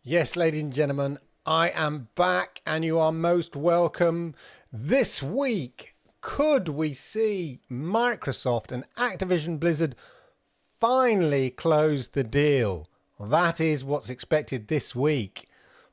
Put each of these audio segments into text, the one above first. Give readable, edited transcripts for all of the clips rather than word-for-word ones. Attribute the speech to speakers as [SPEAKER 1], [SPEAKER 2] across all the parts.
[SPEAKER 1] Yes, ladies and gentlemen, I am back and you are most welcome. This week, could we see Microsoft and Activision Blizzard finally close the deal? That is what's expected this week.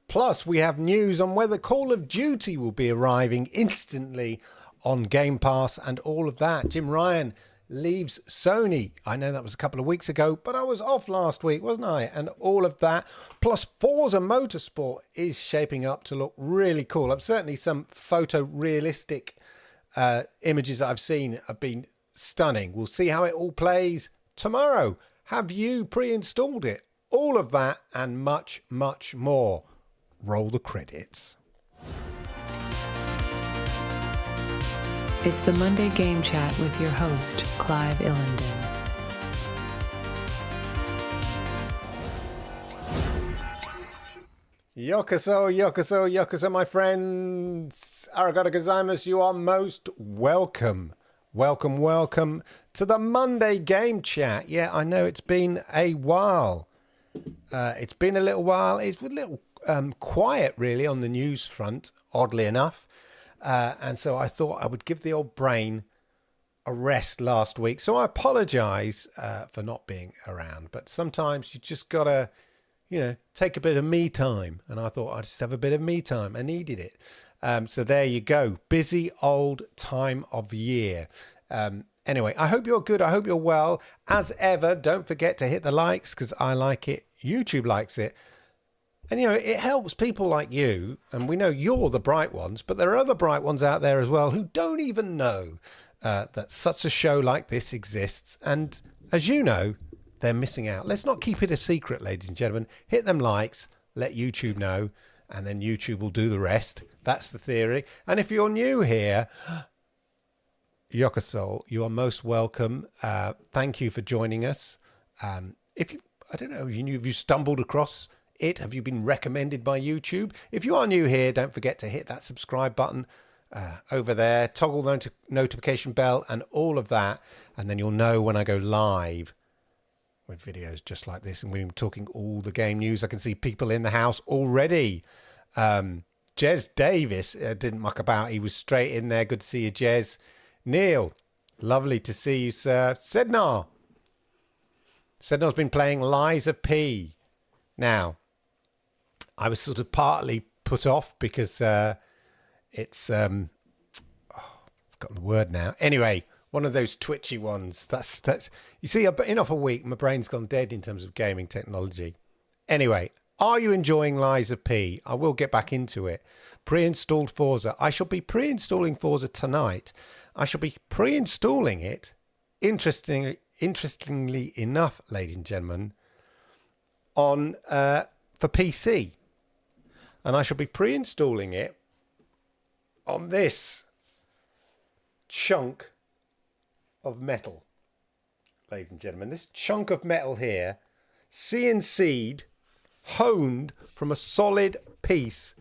[SPEAKER 1] Plus, we have news on whether Call of Duty will be arriving instantly on Game Pass and all of that. Jim Ryan leaves Sony. I know that was a couple of weeks ago, but I was off last week, wasn't I? And all of that. Plus, Forza Motorsport is shaping up to look really cool. Certainly some photorealistic images that I've seen have been stunning. We'll see how it all plays tomorrow. Have you pre-installed it? All of that and much, much more. Roll the credits.
[SPEAKER 2] It's the Monday Game Chat with your host, Clive Illenden.
[SPEAKER 1] Yokoso, yokoso, yokoso, my friends. Arigato gozaimasu. You are most welcome. Welcome, welcome to the Monday Game Chat. Yeah, I know it's been a while. It's been a little while. It's a little quiet, really, on the news front, oddly enough. And so I thought I would give the old brain a rest last week. So I apologise for not being around. But sometimes you just got to, take a bit of me time. And I thought I'd just have a bit of me time. I needed it. So there you go. Busy old time of year. Anyway, I hope you're good. I hope you're well. As ever, don't forget to hit the likes because I like it. YouTube likes it. And, it helps people like you, and we know you're the bright ones, but there are other bright ones out there as well who don't even know that such a show like this exists. And as you know, they're missing out. Let's not keep it a secret, ladies and gentlemen. Hit them likes, let YouTube know, and then YouTube will do the rest. That's the theory. And if you're new here, Yokoso, you are most welcome. Thank you for joining us. If you stumbled across it, have you been recommended by YouTube? If you are new here, don't forget to hit that subscribe button over there, toggle the notification bell and all of that, and then you'll know when I go live with videos just like this. And we're talking all the game news. I can see people in the house already. Jez Davis didn't muck about. He was straight in there. Good to see you, Jez. Neil, lovely to see you, sir. Sednar. Sednar's been playing Lies of P. Now, I was sort of partly put off because it's I've forgotten the word now. Anyway, one of those twitchy ones. That's you see, I've been off a week. My brain's gone dead in terms of gaming technology. Anyway, are you enjoying Lies of P? I will get back into it. Pre-installed Forza. I shall be pre-installing Forza tonight. I shall be pre-installing it. Interestingly enough, ladies and gentlemen, on for PC. And I shall be pre-installing it on this chunk of metal, ladies and gentlemen. This chunk of metal here, CNC'd, honed from a solid piece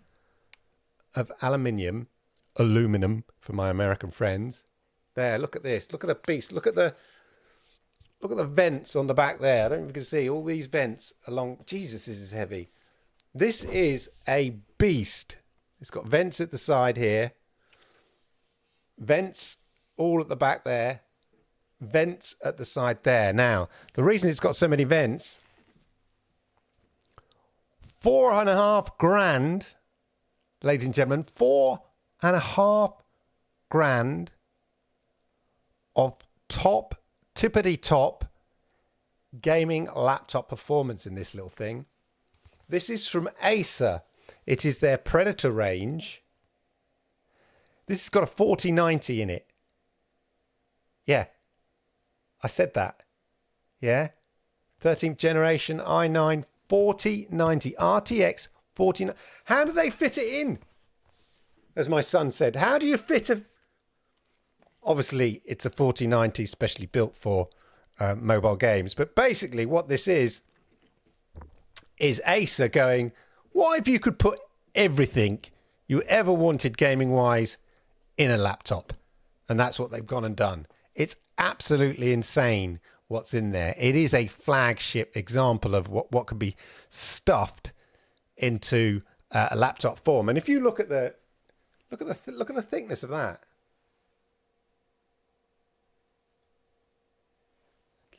[SPEAKER 1] of aluminum for my American friends. There, look at this. Look at the piece. Look at the vents on the back there. I don't know if you can see all these vents along. Jesus, this is heavy. This is a beast. It's got vents at the side here. Vents all at the back there. Vents at the side there. Now, the reason it's got so many vents, 4.5 grand, ladies and gentlemen, 4.5 grand of tippity top gaming laptop performance in this little thing. This is from Acer. It is their Predator range. This has got a 4090 in it. Yeah, I said that. Yeah, 13th generation i9 4090 RTX 4090. How do they fit it in? As my son said, how do you fit a... Obviously, it's a 4090 specially built for mobile games. But basically what this is Acer going, what if you could put everything you ever wanted gaming-wise in a laptop? And that's what they've gone and done. It's absolutely insane what's in there. It is a flagship example of what could be stuffed into a laptop form. And if you look at the thickness of that,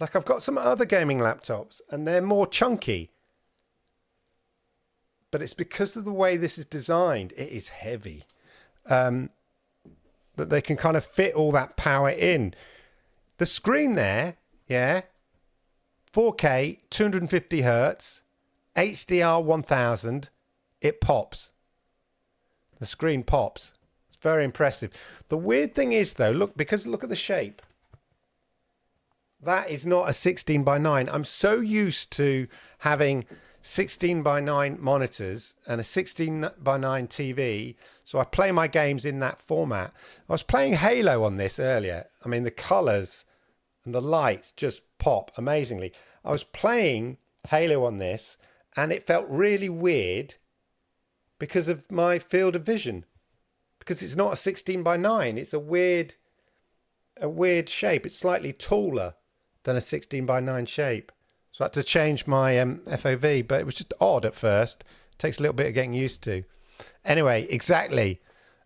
[SPEAKER 1] like I've got some other gaming laptops and they're more chunky, but it's because of the way this is designed. It is heavy, that they can kind of fit all that power in. The screen there, yeah, 4K, 250 hertz, HDR 1000, it pops. The screen pops. It's very impressive. The weird thing is though, look at the shape. That is not a 16 by 9. I'm so used to having 16 by 9 monitors and a 16 by 9 TV. So I play my games in that format. I was playing Halo on this earlier. I mean, the colors and the lights just pop amazingly. I was playing Halo on this and it felt really weird because of my field of vision. Because it's not a 16 by 9. It's a weird shape. It's slightly taller than a 16 by 9 shape. So I had to change my FOV, but it was just odd at first. It takes a little bit of getting used to. Anyway, exactly.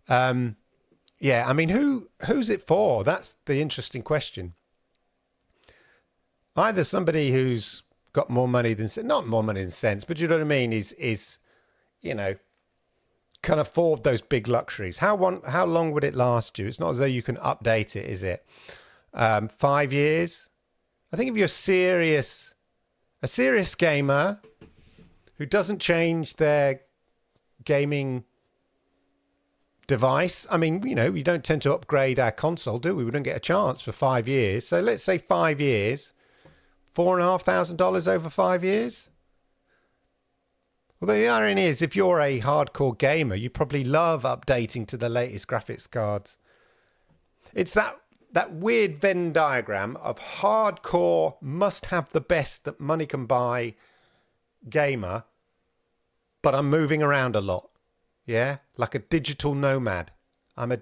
[SPEAKER 1] Yeah, I mean, who's it for? That's the interesting question. Either somebody who's got more money than, not more money than sense, but you know what I mean, is you know, can afford those big luxuries. How long would it last you? It's not as though you can update it, is it? 5 years? I think if you're a serious gamer who doesn't change their gaming device. I mean, you know, we don't tend to upgrade our console, do we? We don't get a chance for 5 years. So let's say 5 years, $4,500 over 5 years. Well, the irony is, if you're a hardcore gamer, you probably love updating to the latest graphics cards. It's that weird Venn diagram of hardcore, must have the best that money can buy gamer, but I'm moving around a lot. Yeah, like a digital nomad. I'm a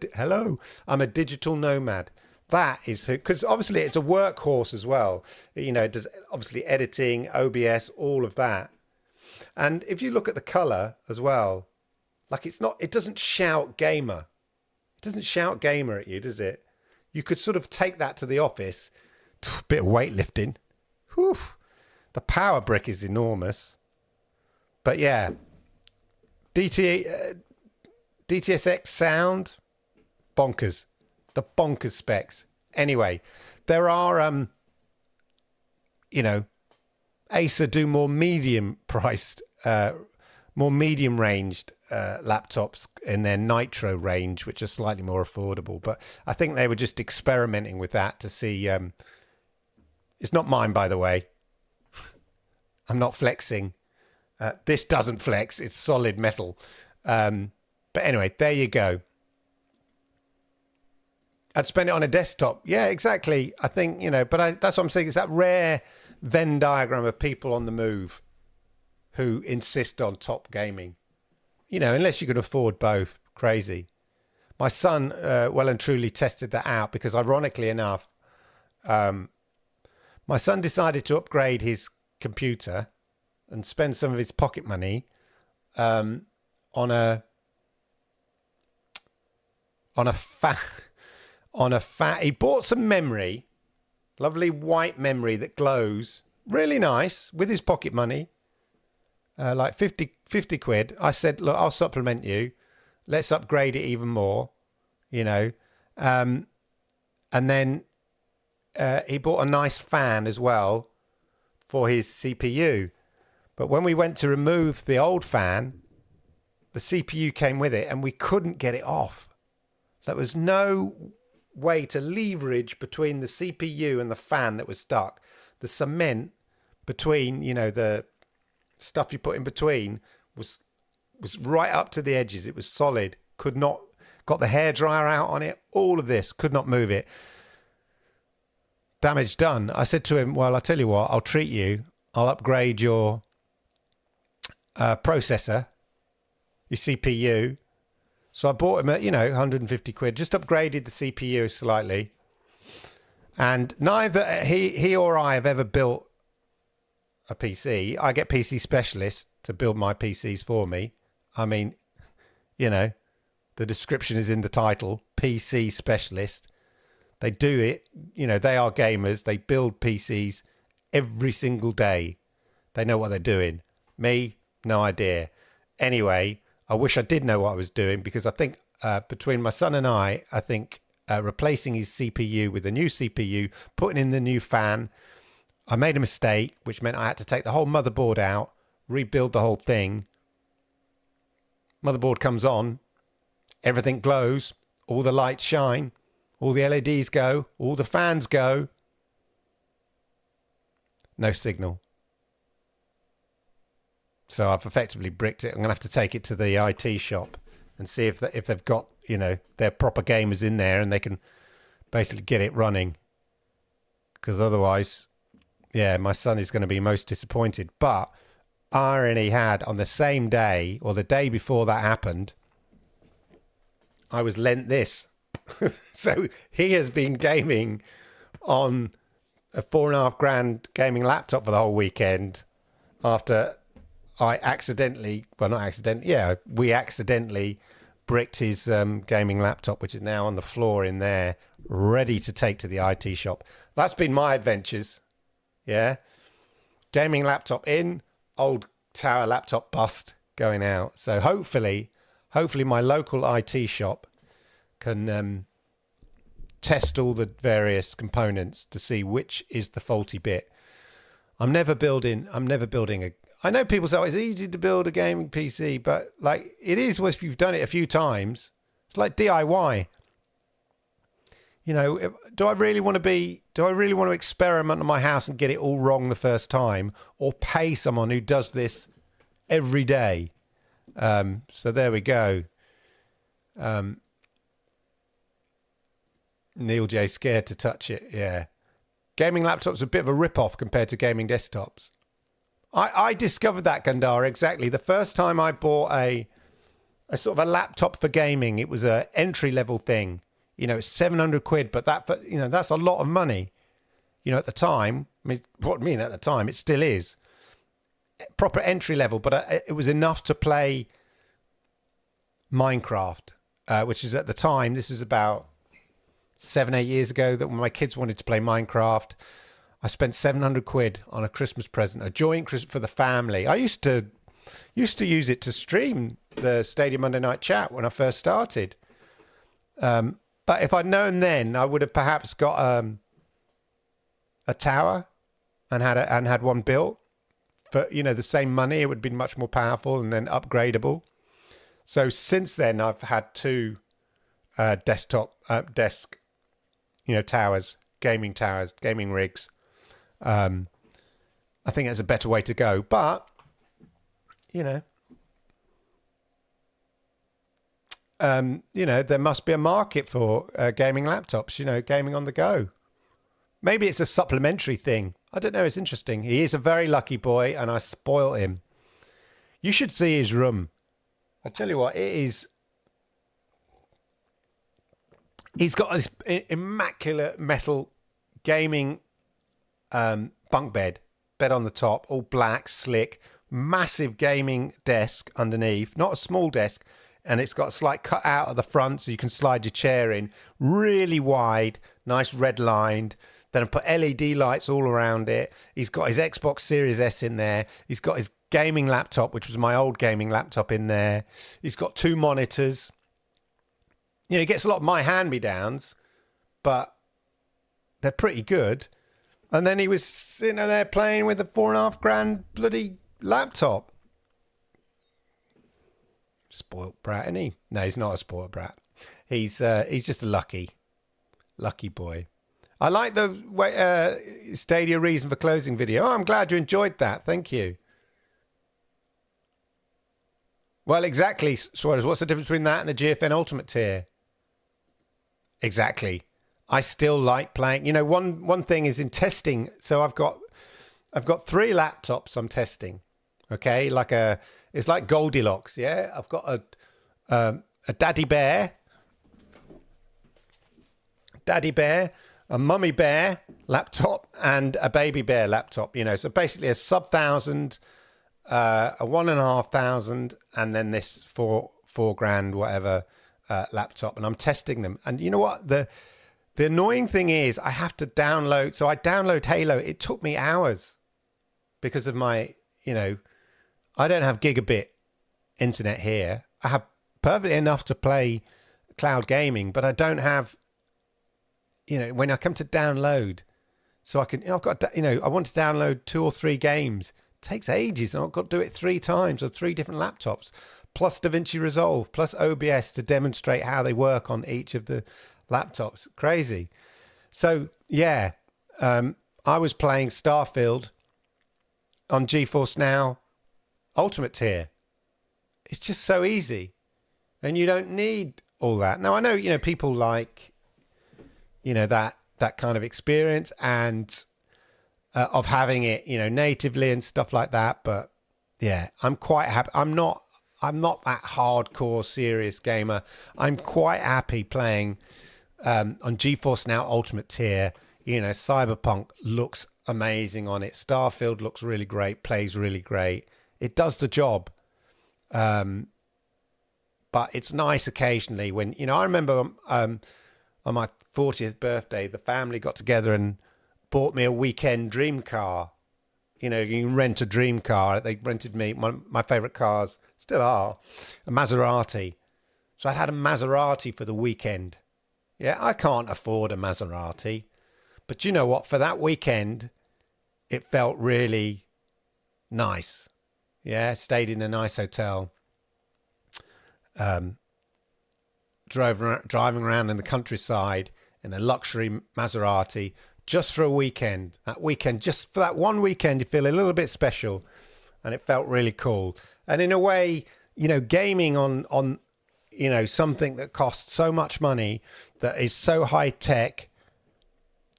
[SPEAKER 1] digital nomad. That is who, because obviously it's a workhorse as well. You know, it does obviously editing, OBS, all of that. And if you look at the color as well, like it doesn't shout gamer. It doesn't shout gamer at you, does it? You could sort of take that to the office. Bit of weightlifting. Whew. The power brick is enormous. But yeah, DTSX sound, bonkers. The bonkers specs. Anyway, there are, you know, Acer do more medium priced, more medium ranged laptops in their Nitro range, which are slightly more affordable. But I think they were just experimenting with that to see. It's not mine, by the way. I'm not flexing. This doesn't flex. It's solid metal. But anyway, there you go. I'd spend it on a desktop. Yeah, exactly. I think, you know, but that's what I'm saying. It's that rare Venn diagram of people on the move who insist on top gaming. You know, unless you could afford both. Crazy. My son well and truly tested that out because, ironically enough, my son decided to upgrade his computer and spend some of his pocket money on a fat. He bought some memory, lovely white memory that glows, really nice, with his pocket money, like 50 quid. I said, look, I'll supplement you. Let's upgrade it even more, you know. And then he bought a nice fan as well for his CPU. But when we went to remove the old fan, the CPU came with it and we couldn't get it off. There was no way to leverage between the CPU and the fan that was stuck. The cement between, you know, the stuff you put in between was right up to the edges. It was solid. Could not, got the hairdryer out on it. All of this, could not move it. Damage done. I said to him, well, I'll tell you what, I'll treat you. I'll upgrade your processor, your CPU. So I bought him at, you know, 150 quid, just upgraded the CPU slightly. And neither he or I have ever built a PC. I get PC specialists to build my PCs for me. I mean, the description is in the title, PC specialist. They do it, they are gamers. They build PCs every single day. They know what they're doing. Me, no idea. Anyway, I wish I did know what I was doing, because I think between my son and I think replacing his CPU with a new CPU, putting in the new fan, I made a mistake, which meant I had to take the whole motherboard out, rebuild the whole thing. Motherboard comes on, everything glows, all the lights shine, all the LEDs go, all the fans go. No signal. So I've effectively bricked it. I'm going to have to take it to the IT shop and see if they've got, they're proper gamers in there and they can basically get it running. Because otherwise, my son is going to be most disappointed. But I already had, on the same day or the day before that happened, I was lent this. So he has been gaming on a $4,500 gaming laptop for the whole weekend after we accidentally bricked his gaming laptop, which is now on the floor in there, ready to take to the IT shop. That's been my adventures. Yeah. Gaming laptop in, old tower laptop bust going out. So hopefully my local IT shop can test all the various components to see which is the faulty bit. I'm never building I know people say, it's easy to build a gaming PC, but like it is if you've done it a few times. It's like DIY. Do I really want to experiment on my house and get it all wrong the first time, or pay someone who does this every day? So there we go. Neil J scared to touch it. Yeah. Gaming laptops are a bit of a rip-off compared to gaming desktops. I discovered that, Gandhara, exactly. The first time I bought a sort of a laptop for gaming, it was a entry-level thing. It's 700 quid, but that's a lot of money. At the time, at the time, it still is. Proper entry level, but it was enough to play Minecraft, which is at the time, this was about 7-8 years ago, that when my kids wanted to play Minecraft, I spent 700 quid on a Christmas present, a joint Christmas for the family. I used to use it to stream the Stadium Monday Night Chat when I first started. But if I'd known then, I would have perhaps got a tower and had one built for the same money. It would have been much more powerful and then upgradable. So since then, I've had two desk towers, gaming rigs. I think that's a better way to go. But there must be a market for gaming laptops, gaming on the go. Maybe it's a supplementary thing. I don't know. It's interesting. He is a very lucky boy, and I spoil him. You should see his room. I tell you what, it is. He's got this immaculate metal gaming bunk bed on the top, all black, slick, massive gaming desk underneath, not a small desk. And it's got a slight cut out at the front so you can slide your chair in. Really wide, nice red lined. Then I put LED lights all around it. He's got his Xbox Series S in there. He's got his gaming laptop, which was my old gaming laptop, in there. He's got 2 monitors. He gets a lot of my hand-me-downs, but they're pretty good. And then he was sitting there playing with a $4,500 bloody laptop. Spoilt brat, isn't he? No, he's not a spoilt brat. He's just a lucky boy. I like the way, Stadia reason for closing video. Oh, I'm glad you enjoyed that. Thank you. Well, exactly, Swatters. What's the difference between that and the GFN Ultimate tier? Exactly. I still like playing. One thing is in testing. So I've got 3 laptops I'm testing. Okay, it's like Goldilocks. Yeah, I've got a Daddy Bear, a Mummy Bear laptop, and a Baby Bear laptop. So basically a sub-1,000 a 1,500, and then this four grand whatever laptop, and I'm testing them. And you know what? The annoying thing is I have to download. So I download Halo. It took me hours because of my, I don't have gigabit internet here. I have perfectly enough to play cloud gaming, but I don't have, when I come to download, so I can, I've got, I want to download 2 or 3 games. It takes ages, and I've got to do it 3 times on 3 different laptops, plus DaVinci Resolve, plus OBS to demonstrate how they work on each of the laptops. Crazy. So yeah, I was playing Starfield on GeForce Now Ultimate tier. It's just so easy, and you don't need all that. Now I know, people like, that kind of experience and of having it, natively and stuff like that. But yeah, I'm quite happy. I'm not that hardcore serious gamer. I'm quite happy playing on GeForce Now Ultimate tier. Cyberpunk looks amazing on it. Starfield looks really great, plays really great. It does the job. But it's nice occasionally when, I remember on my 40th birthday, the family got together and bought me a weekend dream car. You can rent a dream car. They rented me, my favourite cars still are, a Maserati. So I had a Maserati for the weekend. Yeah, I can't afford a Maserati. But you know what? For that weekend, it felt really nice. Yeah, stayed in a nice hotel. Driving around in the countryside in a luxury Maserati just for a weekend. That weekend, just for that one weekend, you feel a little bit special, and it felt really cool. And in a way, gaming on something that costs so much money, that is so high tech,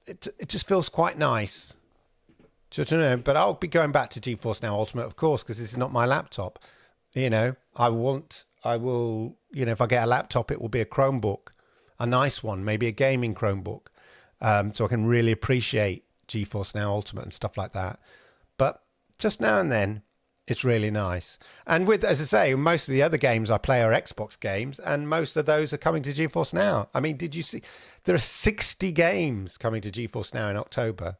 [SPEAKER 1] it just feels quite nice. But I'll be going back to GeForce Now Ultimate, of course, because this is not my laptop. I will, if I get a laptop, it will be a Chromebook, a nice one, maybe a gaming Chromebook, so I can really appreciate GeForce Now Ultimate and stuff like that. But just now and then, it's really nice. And with, as I say, most of the other games I play are Xbox games, and most of those are coming to GeForce Now. I mean, did you see? There are 60 games coming to GeForce Now in October.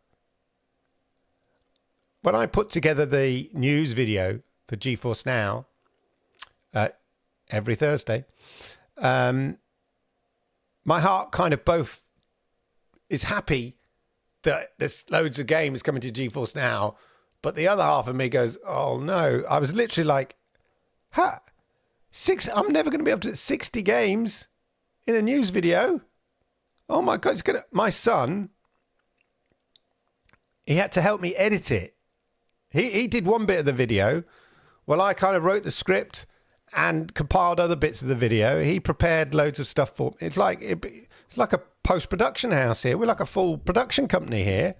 [SPEAKER 1] When I put together the news video for GeForce Now, every Thursday, my heart kind of both is happy that there's loads of games coming to GeForce Now, but the other half of me goes, oh no. I was literally like, I'm never going to be able to 60 games in a news video. Oh my God, my son, he had to help me edit it. He did one bit of the video. Well, I kind of wrote the script and compiled other bits of the video. He prepared loads of stuff for me. It's like a post-production house here. We're like a full production company here.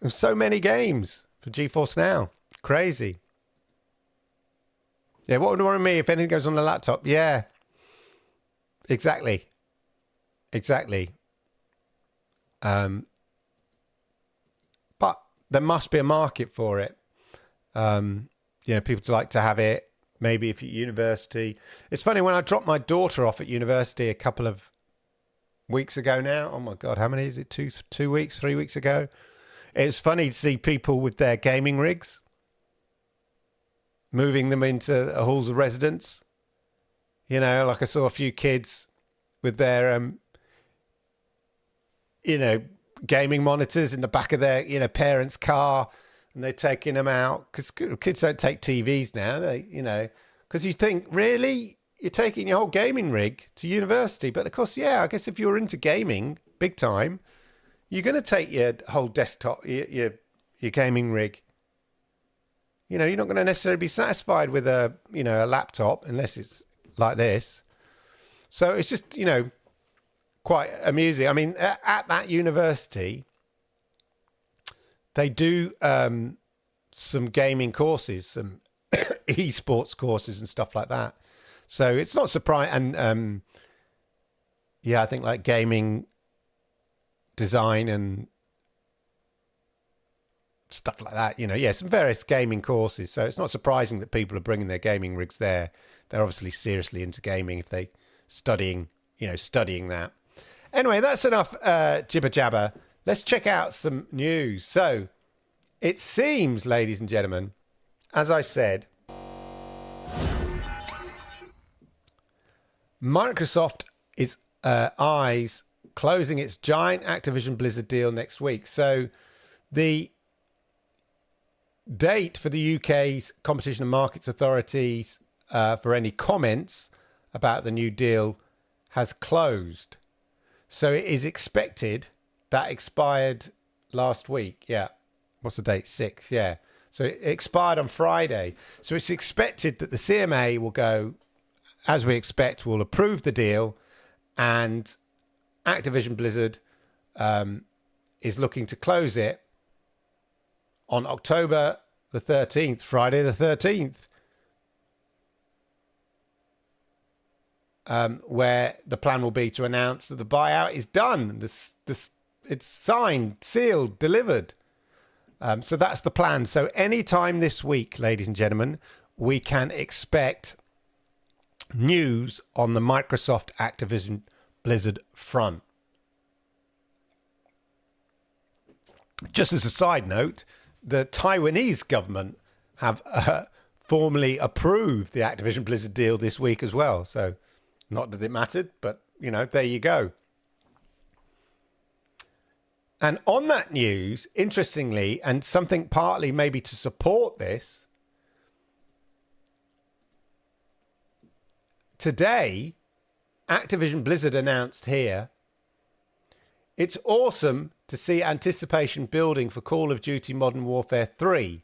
[SPEAKER 1] There's so many games for GeForce Now. Crazy. Yeah, what would worry me if anything goes on the laptop? Yeah, exactly. But there must be a market for it. People like to have it. Maybe if you're at university. It's funny, when I dropped my daughter off at university a couple of weeks ago now. Oh my God, how many is it? 2 weeks, 3 weeks ago. It's funny to see people with their gaming rigs, moving them into halls of residence. Like I saw a few kids with their, gaming monitors in the back of their, parents' car, and they're taking them out, because kids don't take TVs now. Because you think, really, you're taking your whole gaming rig to university? But of course, yeah, I guess if you're into gaming big time, you're going to take your whole desktop, your gaming rig. You're not going to necessarily be satisfied with a laptop unless it's like this. So it's just, quite amusing. I mean, at that university, they do some gaming courses, some esports courses and stuff like that. So it's not surprising. And I think like gaming design and stuff like that. Some various gaming courses. So it's not surprising that people are bringing their gaming rigs there. They're obviously seriously into gaming if they studying that. Anyway, that's enough jibber jabber. Let's check out some news. So it seems, ladies and gentlemen, as I said, Microsoft is eyes closing its giant Activision Blizzard deal next week. So the date for the UK's Competition and Markets Authorities for any comments about the new deal has closed. So it is expected, that expired last week. Yeah. What's the date? 6. Yeah. So it expired on Friday. So it's expected that the CMA will go, as we expect, will approve the deal, and Activision Blizzard is looking to close it on October the 13th, Friday the 13th, where the plan will be to announce that the buyout is done. It's signed, sealed, delivered. So that's the plan. So anytime this week, ladies and gentlemen, we can expect news on the Microsoft Activision Blizzard front. Just as a side note, the Taiwanese government have formally approved the Activision Blizzard deal this week as well. So not that it mattered, but, there you go. And on that news, interestingly, and something partly maybe to support this, today, Activision Blizzard announced here, it's awesome to see anticipation building for Call of Duty Modern Warfare 3.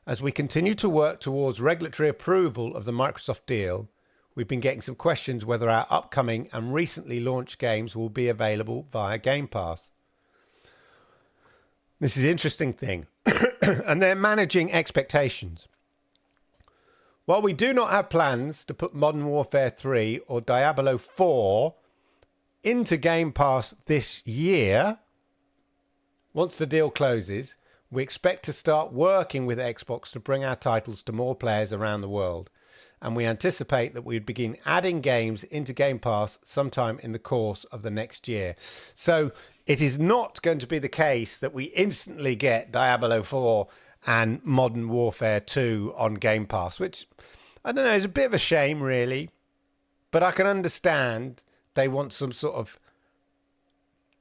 [SPEAKER 1] As we continue to work towards regulatory approval of the Microsoft deal, we've been getting some questions whether our upcoming and recently launched games will be available via Game Pass. This is an interesting thing. And they're managing expectations. While we do not have plans to put Modern Warfare 3 or Diablo 4 into Game Pass this year, once the deal closes, we expect to start working with Xbox to bring our titles to more players around the world. And we anticipate that we'd begin adding games into Game Pass sometime in the course of the next year. So it is not going to be the case that we instantly get Diablo 4 and Modern Warfare 2 on Game Pass, which, I don't know, is a bit of a shame, really. But I can understand they want some sort of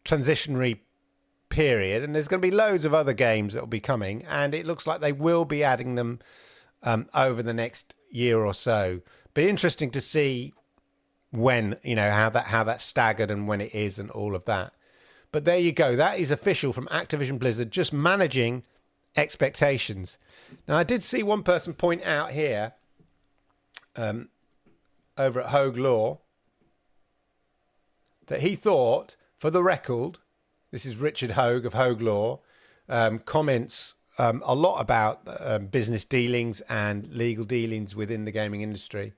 [SPEAKER 1] transitionary period, and there's going to be loads of other games that will be coming, and it looks like they will be adding them over the next year or so. Be interesting to see when, how that's staggered and when it is and all of that. But there you go. That is official from Activision Blizzard, just managing expectations. Now, I did see one person point out here over at Hogue Law that he thought, for the record, this is Richard Hogue of Hogue Law, comments a lot about business dealings and legal dealings within the gaming industry.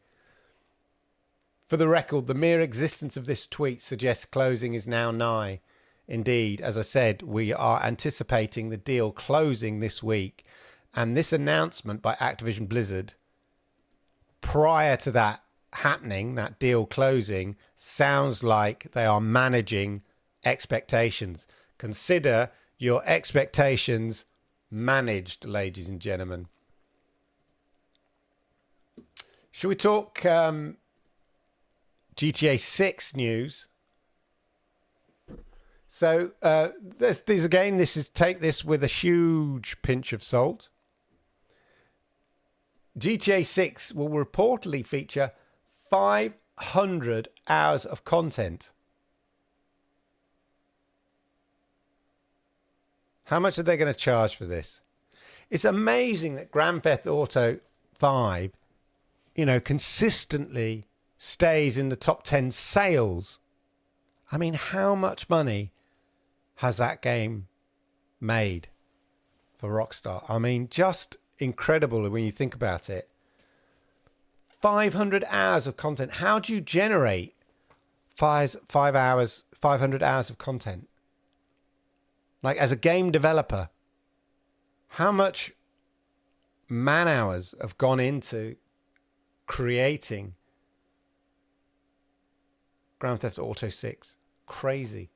[SPEAKER 1] For the record, the mere existence of this tweet suggests closing is now nigh. Indeed, as I said, we are anticipating the deal closing this week. And this announcement by Activision Blizzard, prior to that happening, that deal closing, sounds like they are managing expectations. Consider your expectations managed, ladies and gentlemen. Shall we talk GTA 6 news? So take this with a huge pinch of salt. GTA 6 will reportedly feature 500 hours of content. How much are they going to charge for this? It's amazing that Grand Theft Auto 5, consistently stays in the top 10 sales. I mean, how much money has that game made for Rockstar? I mean, just incredible when you think about it. 500 hours of content. How do you generate 500 hours of content? Like, as a game developer, how much man hours have gone into creating Grand Theft Auto 6. Crazy.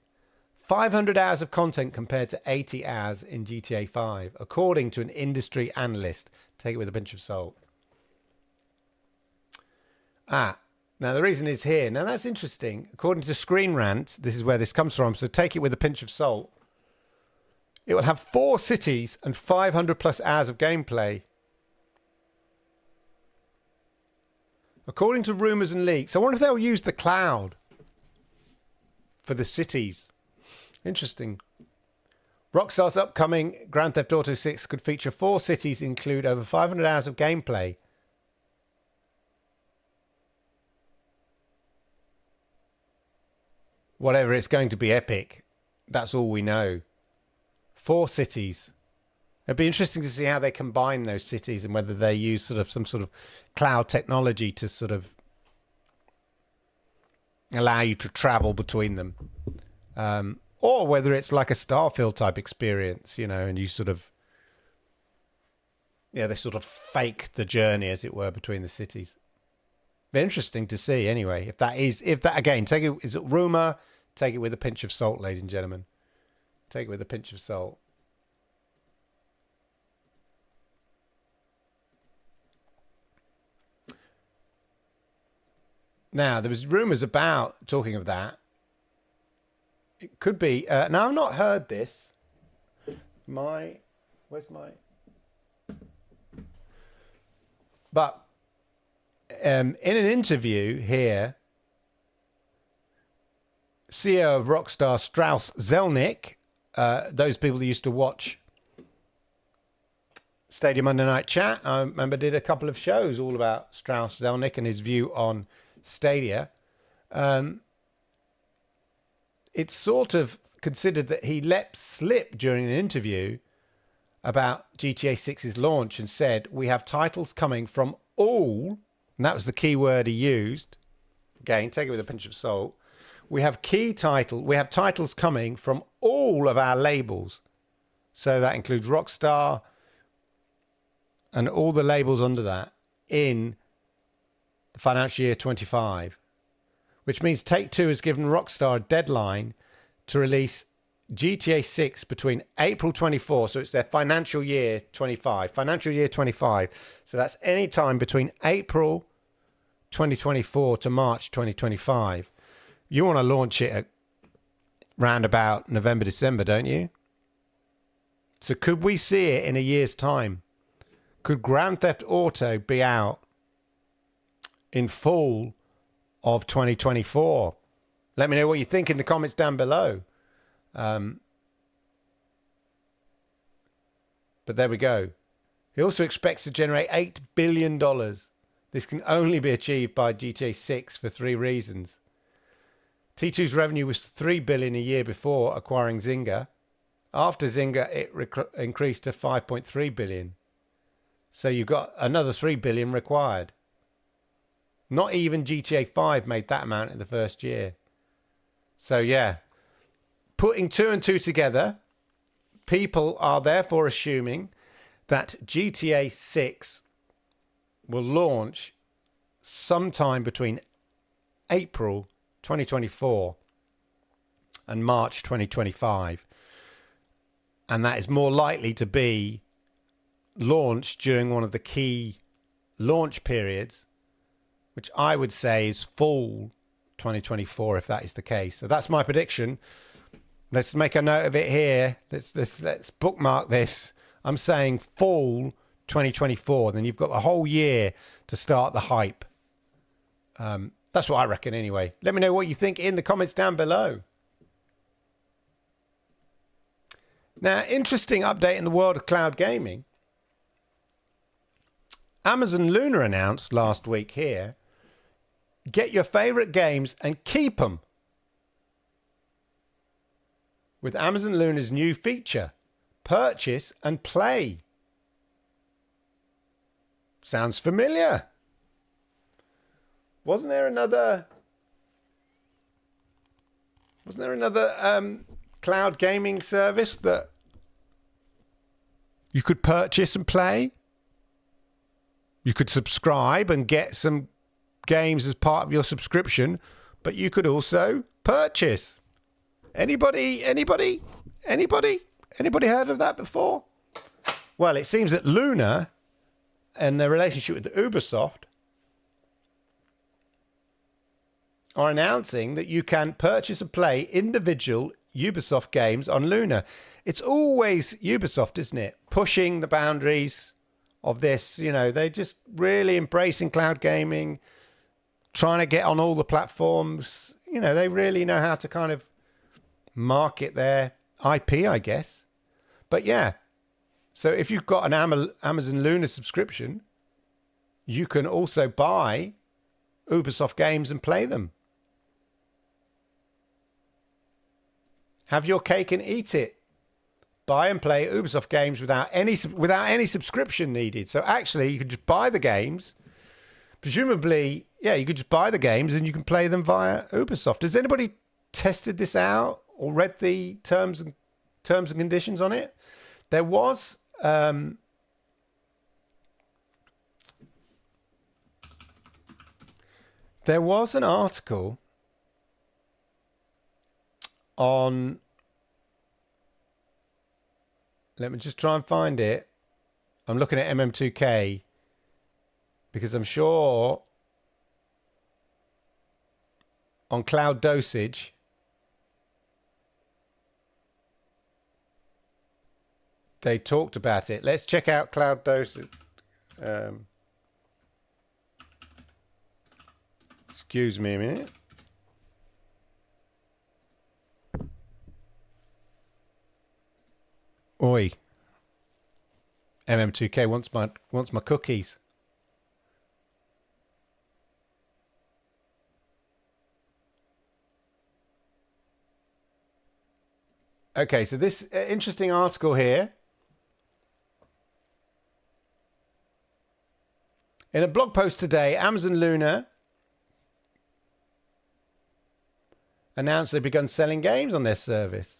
[SPEAKER 1] 500 hours of content compared to 80 hours in GTA 5, according to an industry analyst. Take it with a pinch of salt. Now the reason is here. Now that's interesting. According to Screen Rant, this is where this comes from, so take it with a pinch of salt. It will have 4 cities and 500 plus hours of gameplay. According to rumours and leaks, I wonder if they'll use the cloud for the cities. Interesting. Rockstar's upcoming Grand Theft Auto 6 could feature 4 cities, include over 500 hours of gameplay. Whatever, it's going to be epic. That's all we know. 4 cities. It'd be interesting to see how they combine those cities and whether they use sort of some sort of cloud technology to sort of allow you to travel between them. Or whether it's like a Starfield type experience, you know, and you sort of, they sort of fake the journey, as it were, between the cities. Be interesting to see anyway. If that again, is it rumor? Take it with a pinch of salt, ladies and gentlemen. Take it with a pinch of salt. Now, there was rumours about, talking of that, it could be, now I've not heard this. Where's my... But in an interview here, CEO of Rockstar Strauss Zelnick, those people that used to watch Stadium Monday Night Chat, I remember did a couple of shows all about Strauss Zelnick and his view on Stadia. It's sort of considered that he let slip during an interview about GTA 6's launch and said, we have titles coming from all, and that was the key word he used. Again, take it with a pinch of salt. We have titles coming from all of our labels. So that includes Rockstar and all the labels under that in the financial year 25, which means Take-Two has given Rockstar a deadline to release GTA 6 between April 24, so it's their financial year 25. So that's any time between April 2024 to March 2025. You want to launch it at round about November, December, don't you? So could we see it in a year's time? Could Grand Theft Auto be out in fall of 2024? Let me know what you think in the comments down below. But there we go. He also expects to generate $8 billion. This can only be achieved by GTA 6 for 3 reasons. T2's revenue was $3 billion a year before acquiring Zynga. After Zynga, it increased to $5.3 billion. So you've got another $3 billion required. Not even GTA 5 made that amount in the first year. So yeah, putting 2 and 2 together, people are therefore assuming that GTA 6 will launch sometime between April 2024 and March 2025. And that is more likely to be launched during one of the key launch periods, which I would say is fall 2024, if that is the case. So that's my prediction. Let's make a note of it here. Let's bookmark this. I'm saying fall 2024. Then you've got the whole year to start the hype. That's what I reckon anyway. Let me know what you think in the comments down below. Now, interesting update in the world of cloud gaming. Amazon Luna announced last week here, get your favorite games and keep them. With Amazon Luna's new feature, purchase and play. Sounds familiar. Wasn't there another cloud gaming service that You could purchase and play. You could subscribe and get some games as part of your subscription, but you could also purchase. Anybody heard of that before? Well, it seems that Luna and their relationship with Ubisoft are announcing that you can purchase and play individual Ubisoft games on Luna. It's always Ubisoft, isn't it? Pushing the boundaries of this. You know, they're just really embracing cloud gaming, trying to get on all the platforms. You know, they really know how to kind of market their IP, I guess. But yeah, so if you've got an Amazon Luna subscription, you can also buy Ubisoft games and play them. Have your cake and eat it. Buy and play Ubisoft games without any subscription needed. So actually, you could just buy the games. Presumably, yeah, you could just buy the games and you can play them via Ubisoft. Has anybody tested this out or read the terms and conditions on it? There was an article on, let me just try and find it. I'm looking at MM2K because I'm sure on Cloud Dosage they talked about it. Let's check out Cloud Dosage. Excuse me a minute. Oi. MM2K wants my cookies. Okay, so this interesting article here. In a blog post today, Amazon Luna announced they've begun selling games on their service.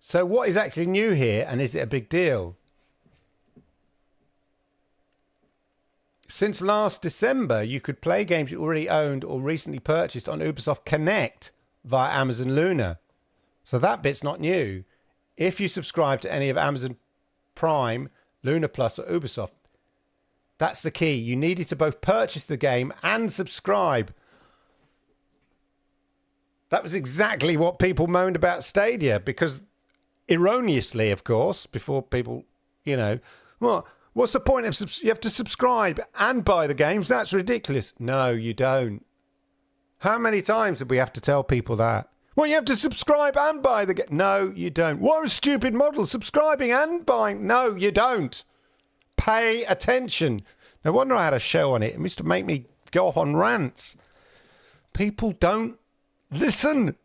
[SPEAKER 1] So what is actually new here, and is it a big deal? Since last December, you could play games you already owned or recently purchased on Ubisoft Connect via Amazon Luna. So that bit's not new. If you subscribe to any of Amazon Prime, Luna Plus, or Ubisoft, that's the key. You needed to both purchase the game and subscribe. That was exactly what people moaned about Stadia, because erroneously, of course, before people, you know, well, what's the point of you have to subscribe and buy the games? That's ridiculous. No, you don't. How many times did we have to tell people that? Well, you have to subscribe and buy the game. No, you don't. What a stupid model. Subscribing and buying. No, you don't. Pay attention. No wonder I had a show on it. It used to make me go off on rants. People don't listen.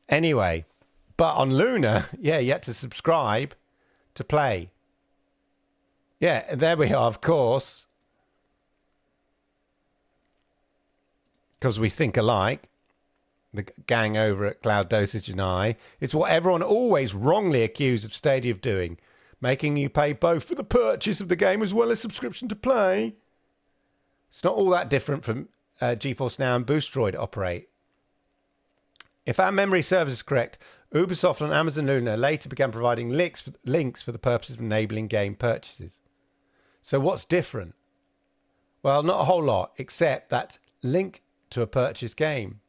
[SPEAKER 1] Anyway, but on Luna, yeah, you had to subscribe to play. Yeah, there we are, of course. Because we think alike. The gang over at Cloud Dosage and I. It's what everyone always wrongly accused of Stadia of doing. Making you pay both for the purchase of the game as well as subscription to play. It's not all that different from GeForce Now and Boostroid operate. If our memory serves us correct, Ubisoft and Amazon Luna later began providing links for the purposes of enabling game purchases. So what's different? Well, not a whole lot, except that link to a purchased game.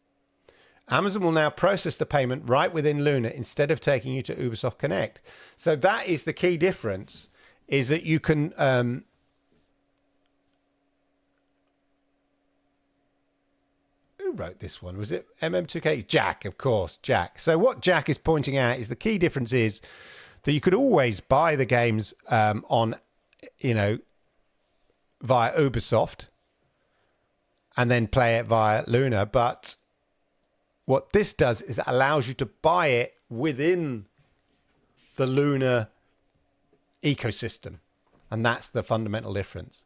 [SPEAKER 1] Amazon will now process the payment right within Luna instead of taking you to Ubisoft Connect. So that is the key difference, is that you can who wrote this one? Was it MM2K? Jack, of course, Jack. So what Jack is pointing out is the key difference is that you could always buy the games on, you know, via Ubisoft and then play it via Luna, but what this does is it allows you to buy it within the Luna ecosystem. And that's the fundamental difference,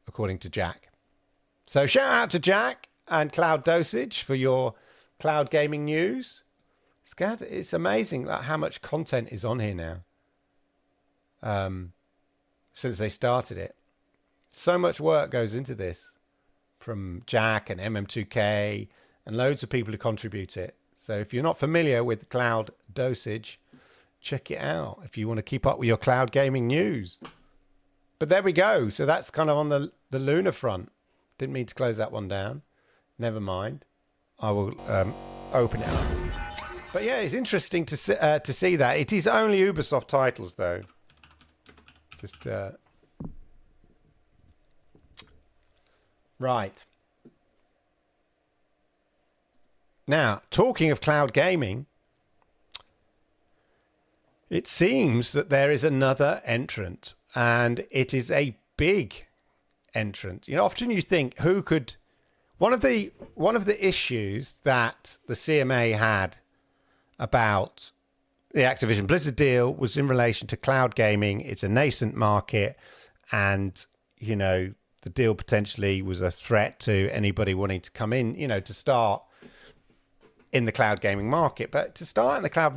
[SPEAKER 1] according to Jack. So shout out to Jack and Cloud Dosage for your cloud gaming news. It's amazing how much content is on here now. Since they started it, so much work goes into this from Jack and MM2K and loads of people who contribute it. So if you're not familiar with cloud dosage, check it out if you want to keep up with your cloud gaming news. But there we go. So that's kind of on the Luna front. Didn't mean to close that one down. Never mind. I will open it up. But yeah, it's interesting to see that. It is only Ubisoft titles, though. Just right. Now, talking of cloud gaming, it seems that there is another entrant, and it is a big entrant. You know, often you think who could. One of the issues that the CMA had about the Activision Blizzard deal was in relation to cloud gaming. It's a nascent market, and you know the deal potentially was a threat to anybody wanting to come in. You know, to start in the cloud gaming market, but to start in the cloud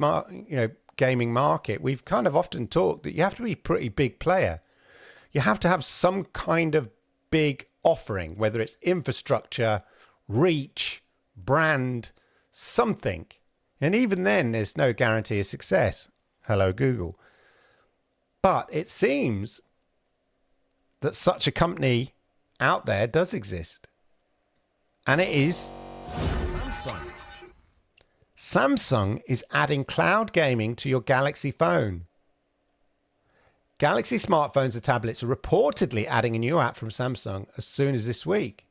[SPEAKER 1] gaming market, we've kind of often talked that you have to be a pretty big player. You have to have some kind of big offering, whether it's infrastructure, reach, brand, something. And even then, there's no guarantee of success. Hello, Google. But it seems that such a company out there does exist. And it is Samsung. Samsung is adding cloud gaming to your Galaxy phone. Galaxy smartphones and tablets are reportedly adding a new app from Samsung as soon as this week.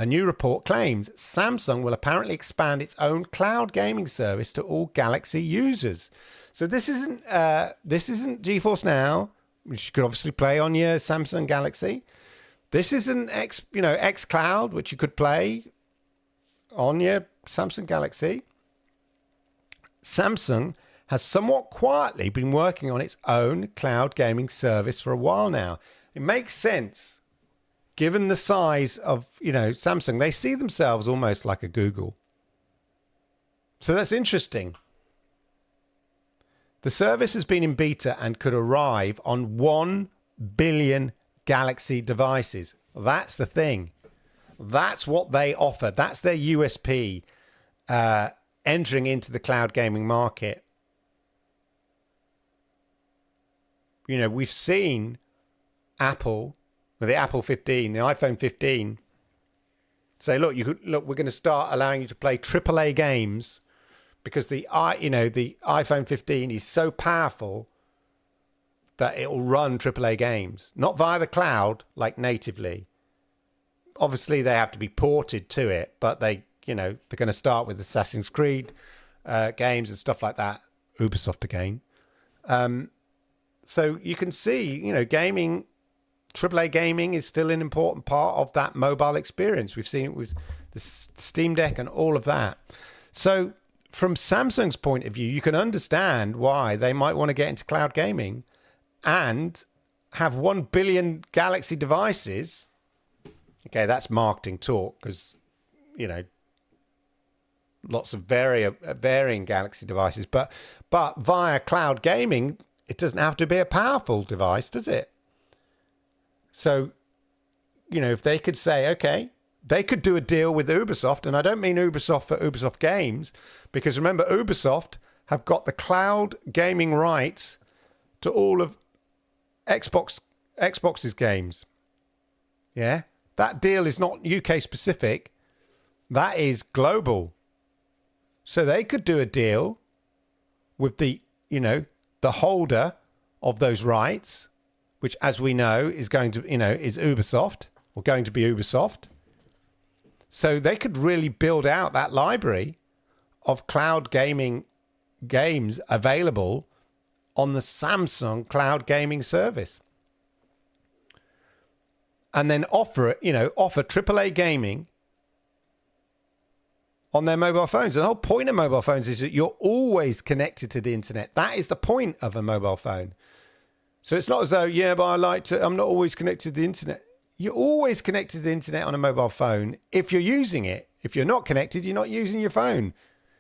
[SPEAKER 1] A new report claims Samsung will apparently expand its own cloud gaming service to all Galaxy users. So this isn't GeForce Now, which you could obviously play on your Samsung Galaxy. This isn't xCloud, which you could play on your Samsung Galaxy. Samsung has somewhat quietly been working on its own cloud gaming service for a while now. It makes sense, given the size of, Samsung. They see themselves almost like a Google. So that's interesting. The service has been in beta and could arrive on 1 billion Galaxy devices. That's the thing. That's what they offer. That's their USP, entering into the cloud gaming market. We've seen Apple with the Apple 15, the iPhone 15, say, look, we're going to start allowing you to play AAA games because the iPhone 15 is so powerful that it will run AAA games, not via the cloud, like natively. Obviously, they have to be ported to it, but they're going to start with Assassin's Creed games and stuff like that. Ubisoft again. So you can see, gaming, AAA gaming is still an important part of that mobile experience. We've seen it with the Steam Deck and all of that. So from Samsung's point of view, you can understand why they might want to get into cloud gaming and have 1 billion Galaxy devices. Okay, that's marketing talk because, lots of varying Galaxy devices. But via cloud gaming, it doesn't have to be a powerful device, does it? So, if they could say, okay, they could do a deal with Ubisoft, and I don't mean Ubisoft for Ubisoft games, because remember, Ubisoft have got the cloud gaming rights to all of Xbox's games. Yeah? That deal is not UK specific. That is global. So they could do a deal with the holder of those rights, which, as we know, is going to, is Ubisoft, or going to be Ubisoft. So they could really build out that library of cloud gaming games available on the Samsung cloud gaming service. And then offer AAA gaming on their mobile phones. And the whole point of mobile phones is that you're always connected to the internet. That is the point of a mobile phone. So it's not as though, but I'm not always connected to the internet. You're always connected to the internet on a mobile phone if you're using it. If you're not connected, you're not using your phone.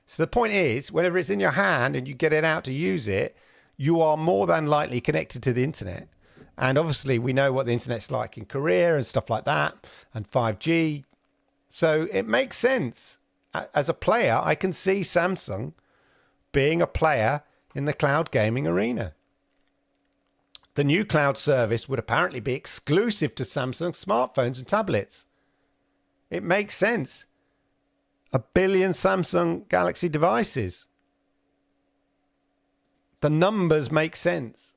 [SPEAKER 1] So the point is, whenever it's in your hand and you get it out to use it, you are more than likely connected to the internet. And obviously we know what the internet's like in Korea and stuff like that, and 5G. So it makes sense. As a player, I can see Samsung being a player in the cloud gaming arena. The new cloud service would apparently be exclusive to Samsung smartphones and tablets. It makes sense. 1 billion Samsung Galaxy devices. The numbers make sense.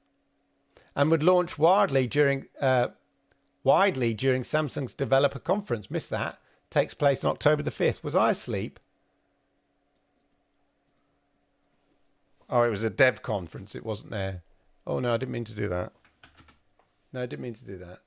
[SPEAKER 1] And would launch widely during Samsung's developer conference. Missed that. Takes place on October the 5th. Was I asleep? Oh, it was a dev conference. It wasn't there. Oh, no, I didn't mean to do that. No, I didn't mean to do that.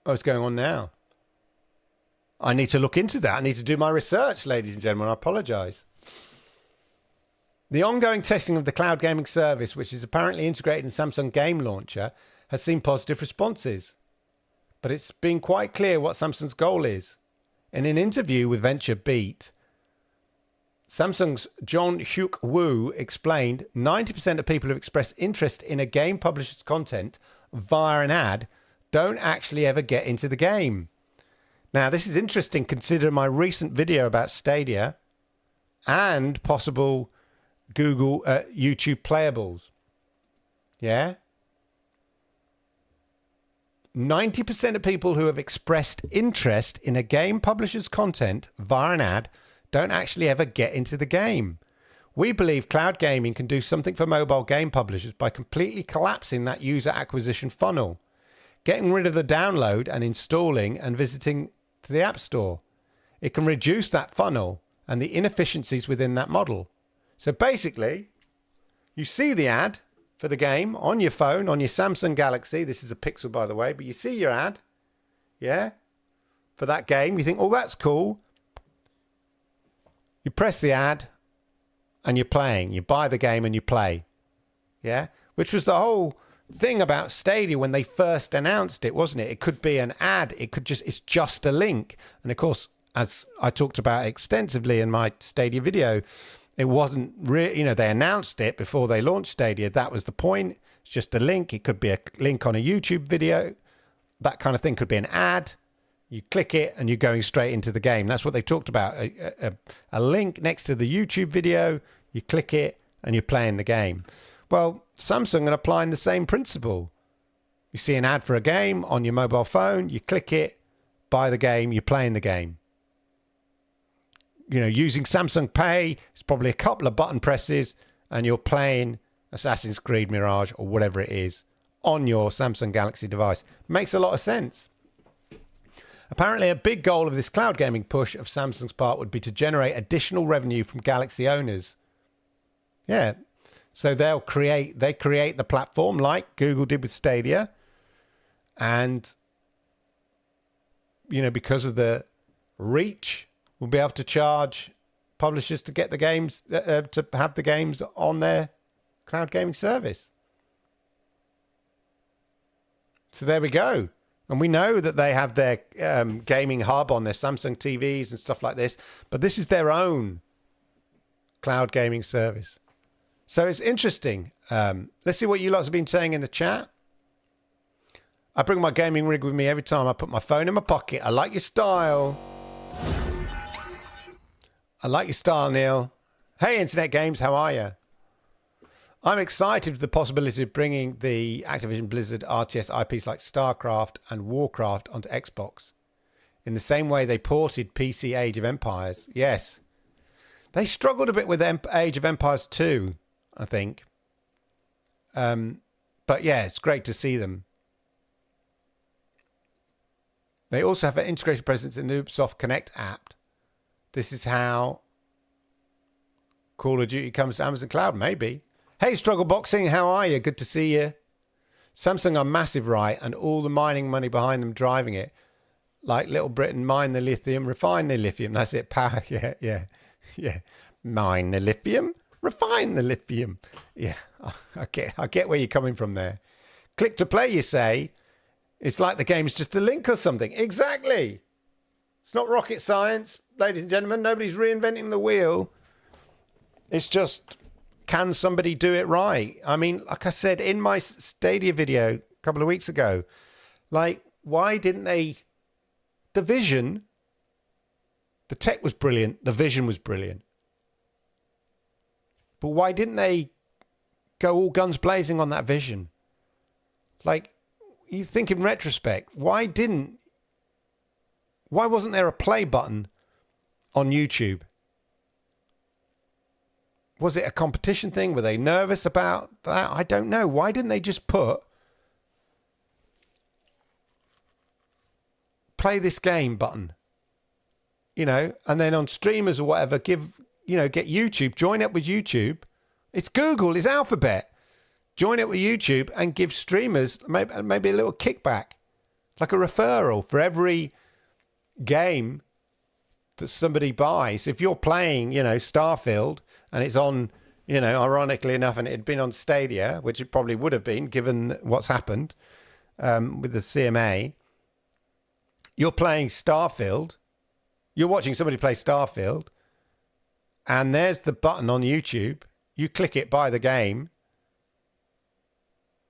[SPEAKER 1] What's going on now? I need to look into that. I need to do my research, ladies and gentlemen. I apologise. The ongoing testing of the cloud gaming service, which is apparently integrated in Samsung Game Launcher, has seen positive responses. But it's been quite clear what Samsung's goal is. In an interview with VentureBeat, Samsung's John Hyuk Woo explained 90% of people who express interest in a game publisher's content via an ad don't actually ever get into the game. Now, this is interesting considering my recent video about Stadia and possible Google YouTube playables. Yeah? 90% of people who have expressed interest in a game publisher's content via an ad don't actually ever get into the game. We believe cloud gaming can do something for mobile game publishers by completely collapsing that user acquisition funnel, getting rid of the download and installing and visiting to the App Store. It can reduce that funnel and the inefficiencies within that model. So basically, you see the ad for the game on your phone, on your Samsung Galaxy. This is a Pixel, by the way, but you see your ad, yeah, for that game. You think, oh, that's cool. You press the ad and you're playing. You buy the game and you play, yeah, which was the whole thing about Stadia when they first announced it, wasn't it? It could be an ad. It's just a link. And of course, as I talked about extensively in my Stadia video, it wasn't really, they announced it before they launched Stadia. That was the point. It's just a link. It could be a link on a YouTube video. That kind of thing could be an ad. You click it and you're going straight into the game. That's what they talked about. A link next to the YouTube video. You click it and you're playing the game. Well, Samsung are applying the same principle. You see an ad for a game on your mobile phone. You click it, buy the game, you're playing the game. Using Samsung Pay, it's probably a couple of button presses and you're playing Assassin's Creed Mirage or whatever it is on your Samsung Galaxy device. Makes a lot of sense. Apparently, a big goal of this cloud gaming push of Samsung's part would be to generate additional revenue from Galaxy owners. Yeah, so they create the platform like Google did with Stadia. And, because of the reach, we'll be able to charge publishers to get the games, to have the games on their cloud gaming service. So there we go. And we know that they have their gaming hub on their Samsung TVs and stuff like this. But this is their own cloud gaming service. So it's interesting. Let's see what you lots have been saying in the chat. I bring my gaming rig with me every time I put my phone in my pocket. I like your style. I like your style, Neil. Hey, Internet Games, how are you? I'm excited for the possibility of bringing the Activision Blizzard RTS IPs like StarCraft and Warcraft onto Xbox. In the same way they ported PC Age of Empires. Yes. They struggled a bit with Age of Empires 2, I think. But yeah, it's great to see them. They also have an integrated presence in the Ubisoft Connect app. This is how Call of Duty comes to Amazon Cloud, maybe. Hey, Struggle Boxing, how are you? Good to see you. Samsung are massive, right? And all the mining money behind them driving it. Like Little Britain, mine the lithium, refine the lithium. That's it, power. Yeah. Mine the lithium, Refine the lithium. Yeah, I get where you're coming from there. Click to play, you say. It's like the game's just a link or something. Exactly. It's not rocket science, ladies and gentlemen. Nobody's reinventing the wheel. It's just, can somebody do it right? I mean, like I said in my Stadia video a couple of weeks ago, like, why didn't they... The vision, the tech was brilliant. The vision was brilliant. But why didn't they go all guns blazing on that vision? Like, you think in retrospect, why wasn't there a play button on YouTube? Was it a competition thing? Were they nervous about that? I don't know. Why didn't they just put play this game button? You know, and then on streamers or whatever, get YouTube, join up with YouTube. It's Google, it's Alphabet. Join it with YouTube and give streamers maybe a little kickback, like a referral for every game that somebody buys. If you're playing, Starfield, and it's on, ironically enough, and it had been on Stadia, which it probably would have been given what's happened with the CMA. You're playing Starfield. You're watching somebody play Starfield. And there's the button on YouTube. You click it, buy the game.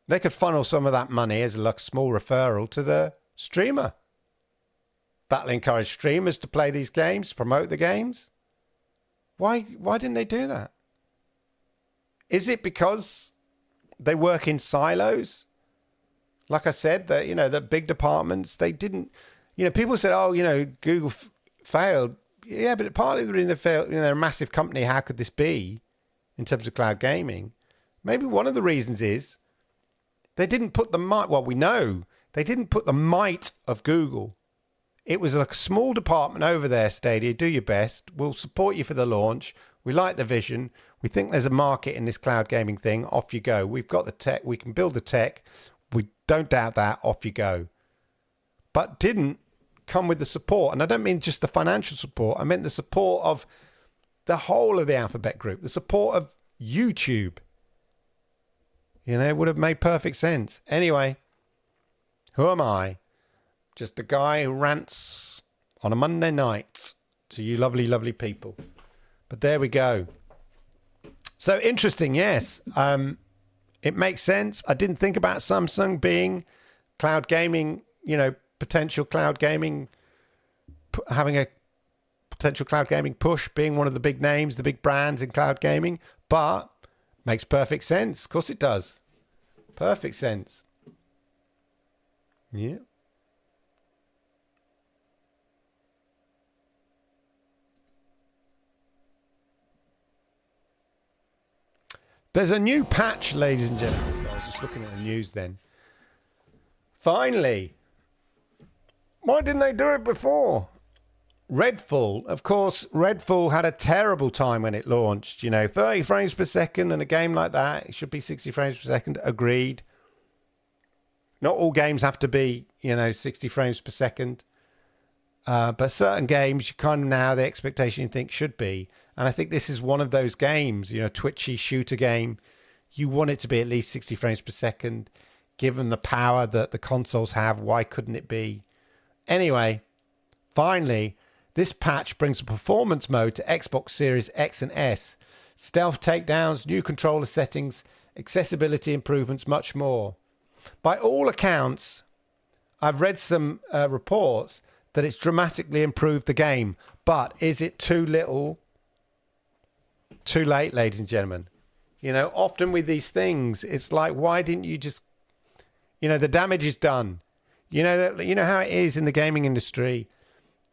[SPEAKER 1] They could funnel some of that money as a small referral to the streamer. That'll encourage streamers to play these games, promote the games. Why didn't they do that? Is it because they work in silos? Like I said, the big departments, they didn't... people said, Google failed. Yeah, but partly the reason they failed, they're a massive company. How could this be in terms of cloud gaming? Maybe one of the reasons is they didn't put the might. Well, we know they didn't put the might of Google. It was a small department over there, Stadia. Do your best. We'll support you for the launch. We like the vision. We think there's a market in this cloud gaming thing. Off you go. We've got the tech. We can build the tech. We don't doubt that. Off you go. But didn't come with the support. And I don't mean just the financial support. I meant the support of the whole of the Alphabet Group. The support of YouTube. It would have made perfect sense. Anyway, who am I? Just a guy who rants on a Monday night to you lovely, lovely people. But there we go. So interesting, yes. It makes sense. I didn't think about Samsung being cloud gaming, potential cloud gaming, having a potential cloud gaming push, being one of the big names, the big brands in cloud gaming. But makes perfect sense. Of course it does. Perfect sense. Yeah. There's a new patch, ladies and gentlemen. So I was just looking at the news then. Finally. Why didn't they do it before? Redfall. Of course, Redfall had a terrible time when it launched. 30 frames per second and a game like that, it should be 60 frames per second. Agreed. Not all games have to be, 60 frames per second. But certain games, you kind of now the expectation you think should be. And I think this is one of those games, twitchy shooter game. You want it to be at least 60 frames per second. Given the power that the consoles have, why couldn't it be? Anyway, finally, this patch brings a performance mode to Xbox Series X and S. Stealth takedowns, new controller settings, accessibility improvements, much more. By all accounts, I've read some reports that it's dramatically improved the game. But is it too little, too late, ladies and gentlemen? Often with these things, it's like, why didn't you just, the damage is done. You know how it is in the gaming industry.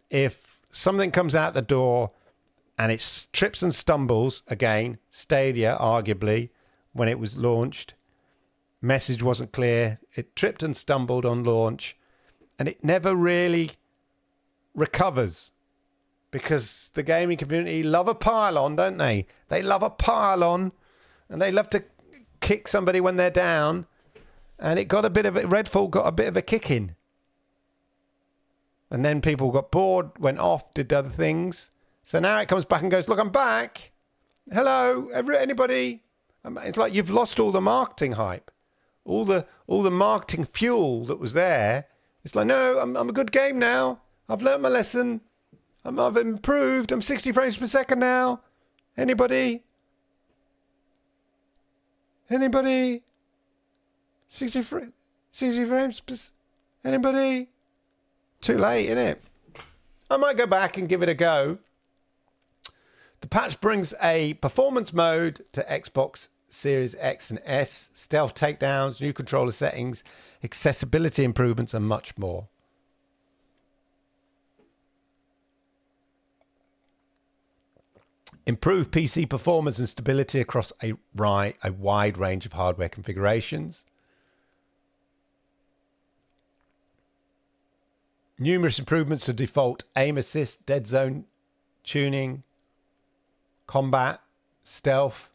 [SPEAKER 1] If something comes out the door and it trips and stumbles, again, Stadia, arguably, when it was launched, message wasn't clear. It tripped and stumbled on launch, and it never really recovers, because the gaming community love a pile-on, don't they? They love a pile-on, and they love to kick somebody when they're down. And Redfall got a bit of a kick in. And then people got bored, went off, did other things. So now it comes back and goes, look, I'm back. Hello, anybody? It's like you've lost all the marketing hype, all the marketing fuel that was there. It's like, no, I'm a good game now. I've learnt my lesson. I've improved. I'm 60 frames per second now. Anybody? 60 frames per... Anybody? Too late, isn't it? I might go back and give it a go. The patch brings a performance mode to Xbox Series X and S, stealth takedowns, new controller settings, accessibility improvements, and much more. Improve PC performance and stability across a wide range of hardware configurations. Numerous improvements to default aim assist, dead zone tuning, combat, stealth,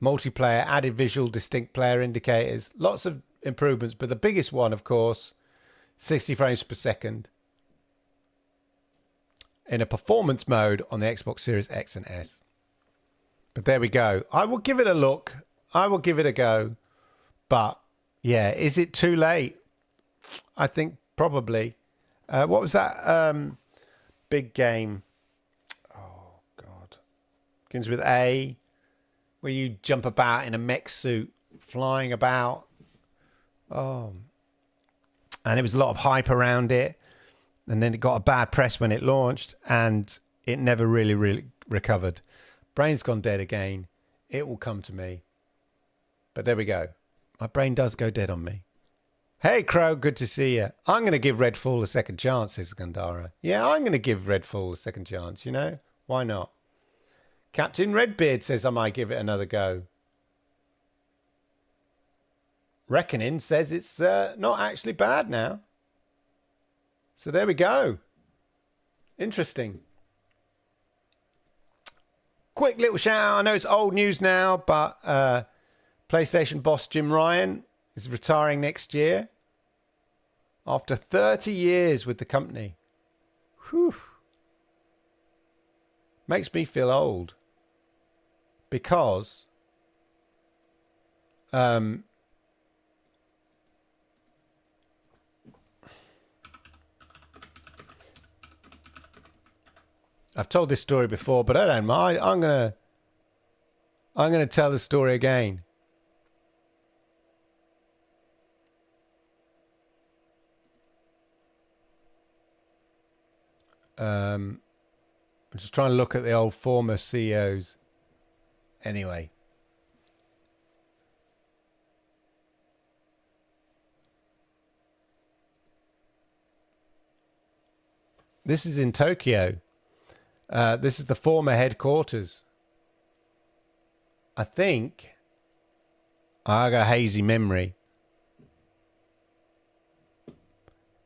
[SPEAKER 1] multiplayer, added visual distinct player indicators. Lots of improvements, but the biggest one, of course, 60 frames per second in a performance mode on the Xbox Series X and S. But there we go. I will give it a look. I will give it a go. But yeah, is it too late? I think probably. What was that big game? Oh, God. Begins with A, where you jump about in a mech suit, flying about. Oh. And there was a lot of hype around it. And then it got a bad press when it launched, and it never really recovered. Brain's gone dead again. It will come to me. But there we go. My brain does go dead on me. Hey, Crow, good to see you. I'm going to give Redfall a second chance, says Gandara. Yeah, I'm going to give Redfall a second chance, you know? Why not? Captain Redbeard says I might give it another go. Reckoning says it's not actually bad now. So there we go. Interesting. Quick little shout out. I know it's old news now, but PlayStation boss Jim Ryan is retiring next year after 30 years with the company. Whew. Makes me feel old because I've told this story before, but I don't mind. I'm gonna tell the story again. I'm just trying to look at the old former CEOs. Anyway. This is in Tokyo. This is the former headquarters. I think. I got a hazy memory.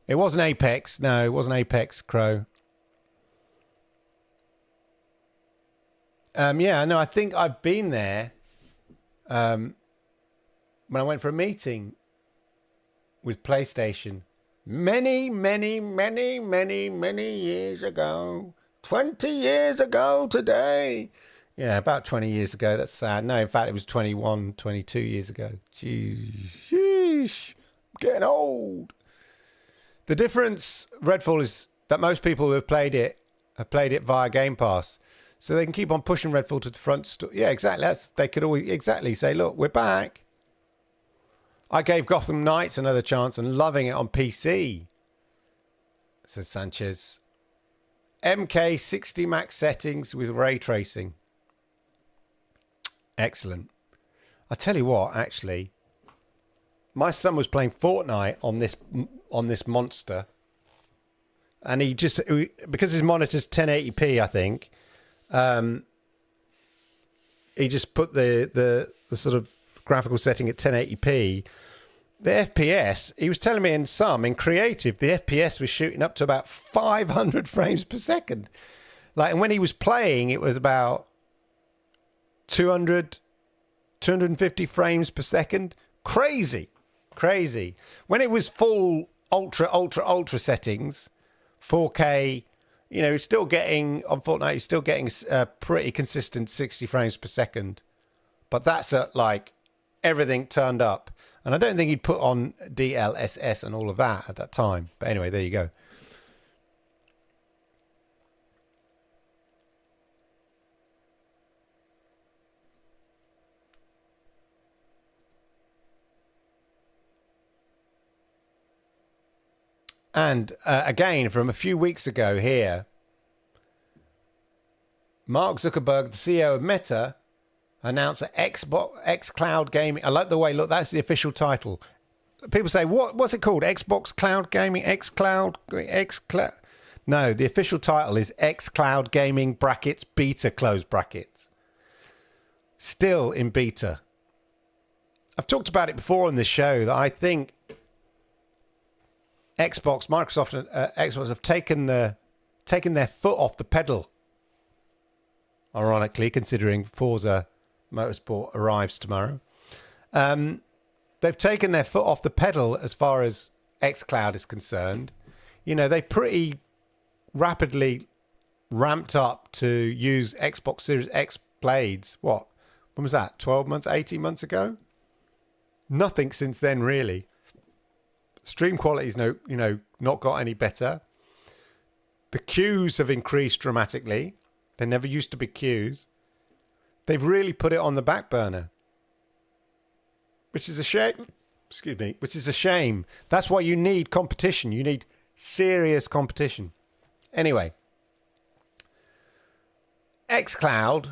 [SPEAKER 1] It wasn't Apex. No, it wasn't Apex, Crow. Yeah, no, I think I've been there when I went for a meeting with PlayStation many years ago. 20 years ago today. Yeah, about 20 years ago. That's sad. No, in fact, it was 21, 22 years ago. Sheesh. I'm getting old. The difference, Redfall, is that most people who have played it via Game Pass. So they can keep on pushing Redfall to the front. Yeah, exactly. They could always exactly say, look, we're back. I gave Gotham Knights another chance and loving it on PC, says Sanchez. MK 60 max settings with ray tracing. Excellent. I tell you what, actually, my son was playing Fortnite on this monster, and he just, because his monitor's 1080p, I think, he just put the sort of graphical setting at 1080p. The FPS, he was telling me in creative, the FPS was shooting up to about 500 frames per second. And when he was playing, it was about 250 frames per second. Crazy. When it was full ultra settings, 4K, he's still getting, on Fortnite, he's still getting a pretty consistent 60 frames per second. But that's at like everything turned up. And I don't think he'd put on DLSS and all of that at that time. But anyway, there you go. And again, from a few weeks ago here, Mark Zuckerberg, the CEO of Meta, announced that xCloud Gaming. I like the way, look, that's the official title. People say, what's it called? Xbox Cloud Gaming? xCloud? No, the official title is xCloud Gaming brackets beta close brackets. Still in beta. I've talked about it before on this show that I think Microsoft and Xbox have taken their foot off the pedal. Ironically, considering Forza Motorsport arrives tomorrow. They've taken their foot off the pedal as far as xCloud is concerned. They pretty rapidly ramped up to use Xbox Series X blades. When was that? 12 months, 18 months ago? Nothing since then, really. Stream quality's not got any better. The queues have increased dramatically. There never used to be queues. They've really put it on the back burner, which is a shame. Excuse me, which is a shame. That's why you need competition. You need serious competition. Anyway, xCloud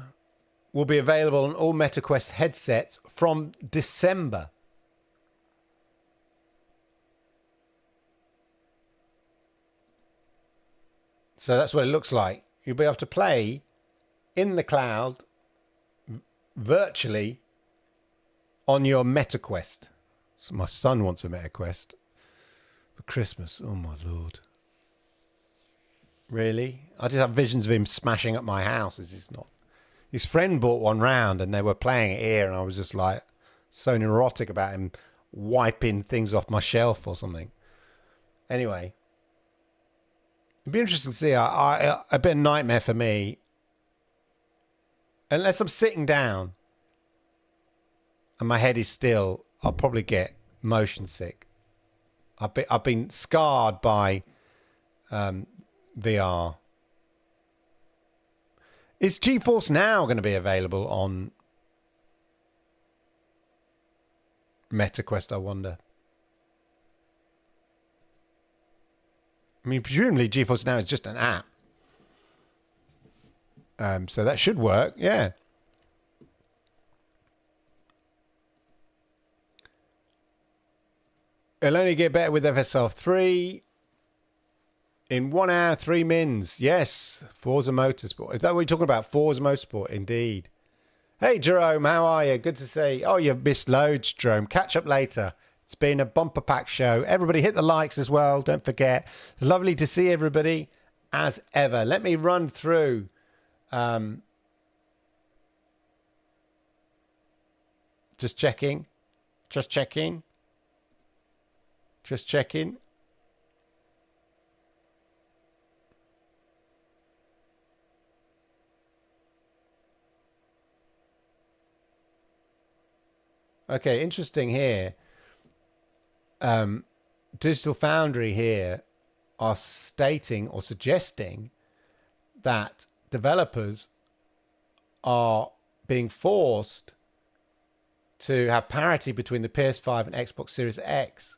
[SPEAKER 1] will be available on all MetaQuest headsets from December. So that's what it looks like. You'll be able to play in the cloud virtually on your MetaQuest. So my son wants a MetaQuest for Christmas. Oh, my Lord. Really? I just have visions of him smashing up my house. His friend bought one round and they were playing it here, and I was just like so neurotic about him wiping things off my shelf or something. Anyway. It'd be interesting to see. A bit of nightmare for me. Unless I'm sitting down and my head is still, I'll probably get motion sick. I've been scarred by VR. Is GeForce Now going to be available on MetaQuest, I wonder? I mean, presumably GeForce Now is just an app. So that should work, yeah. It'll only get better with FSR 3. In 1 hour, 3 mins. Yes, Forza Motorsport. Is that what you're talking about? Forza Motorsport, indeed. Hey, Jerome, how are you? Good to see. Oh, you've missed loads, Jerome. Catch up later. It's been a bumper pack show. Everybody hit the likes as well. Don't forget. It's lovely to see everybody as ever. Let me run through. Just checking. Okay, interesting here. Digital Foundry here are stating or suggesting that developers are being forced to have parity between the PS5 and Xbox Series X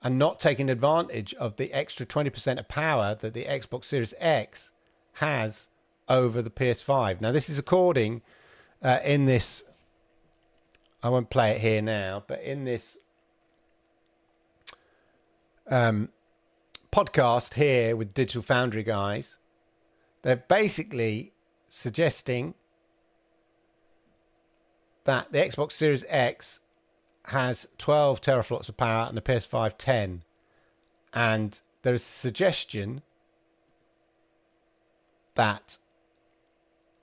[SPEAKER 1] and not taking advantage of the extra 20% of power that the Xbox Series X has over the PS5. Now, this is according in this, I won't play it here now, but in this podcast here with Digital Foundry guys, they're basically suggesting that the Xbox Series X has 12 teraflops of power and the PS5 10. And there's a suggestion that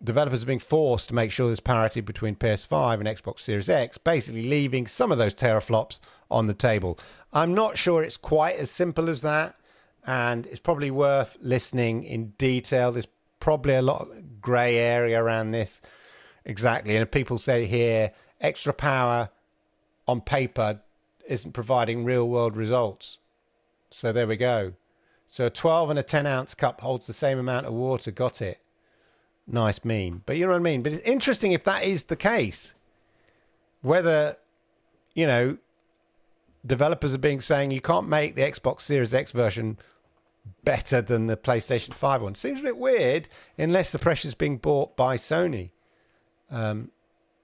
[SPEAKER 1] developers are being forced to make sure there's parity between PS5 and Xbox Series X, basically leaving some of those teraflops on the table. I'm not sure it's quite as simple as that. and it's probably worth listening in detail. There's probably a lot of grey area around this. Exactly. And people say here, extra power on paper isn't providing real world results. So there we go. So a 12 and a 10 ounce cup holds the same amount of water. Got it. Nice meme. But you know what I mean? But it's interesting if that is the case. Whether, you know, developers are saying you can't make the Xbox Series X version better than the PlayStation 5 one. Seems a bit weird unless the pressure's being bought by Sony.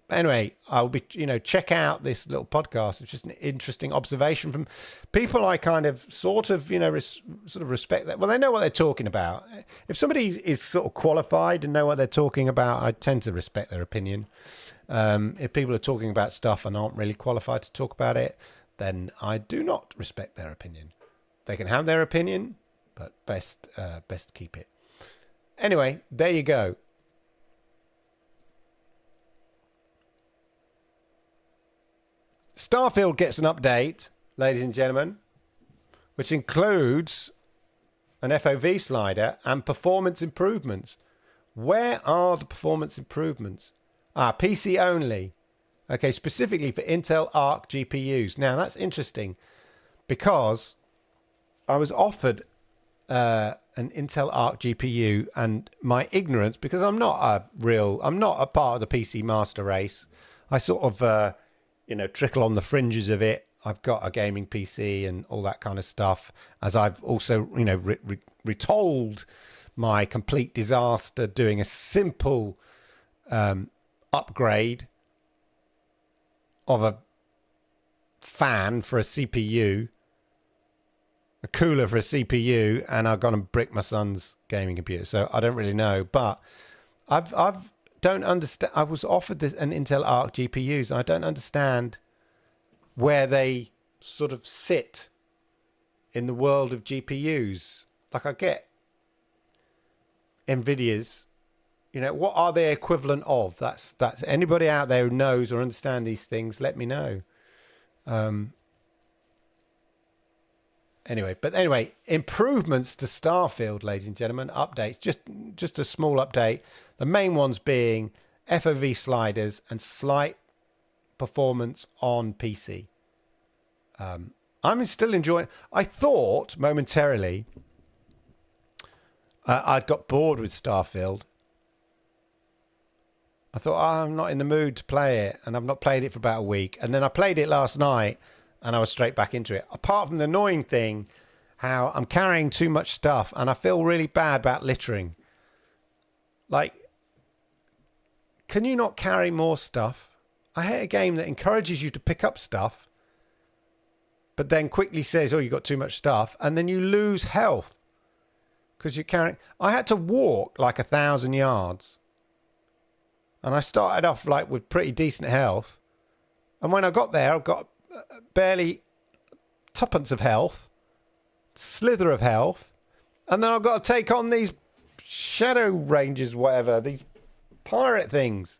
[SPEAKER 1] Anyway, I'll be, check out this little podcast. It's just an interesting observation from people I kind of sort of respect that. Well, they know what they're talking about. If somebody is sort of qualified and know what they're talking about, I tend to respect their opinion. If people are talking about stuff and aren't really qualified to talk about it, then I do not respect their opinion. They can have their opinion, but best keep it. Anyway, there you go. Starfield gets an update, ladies and gentlemen, which includes an FOV slider and performance improvements. Where are the performance improvements? PC only. Okay, specifically for Intel Arc GPUs. Now, that's interesting because I was offered an Intel Arc GPU, and my ignorance, because I'm not a part of the PC master race. I sort of... trickle on the fringes of it. I've got a gaming PC and all that kind of stuff. As I've also, retold my complete disaster doing a simple upgrade of a fan for a CPU, a cooler for a CPU, and I've gone and bricked my son's gaming computer. So I don't really know, but I've don't understand. I was offered an Intel Arc GPUs, and I don't understand where they sort of sit in the world of GPUs. Like, I get Nvidia's, what are they equivalent of? That's anybody out there who knows or understand these things, let me know. Anyway, improvements to Starfield, ladies and gentlemen, updates, just a small update. The main ones being FOV sliders and slight performance on PC. I'm still enjoying. I thought momentarily I'd got bored with Starfield. I thought, I'm not in the mood to play it, and I've not played it for about a week. And then I played it last night, and I was straight back into it. Apart from the annoying thing, how I'm carrying too much stuff, and I feel really bad about littering. Like, can you not carry more stuff? I hate a game that encourages you to pick up stuff, but then quickly says, oh, you got too much stuff, and then you lose health because you're carrying. I had to walk like 1,000 yards, and I started off like with pretty decent health, and when I got there, I've got barely tuppence of health, slither of health, and then I've got to take on these shadow rangers, whatever, these pirate things,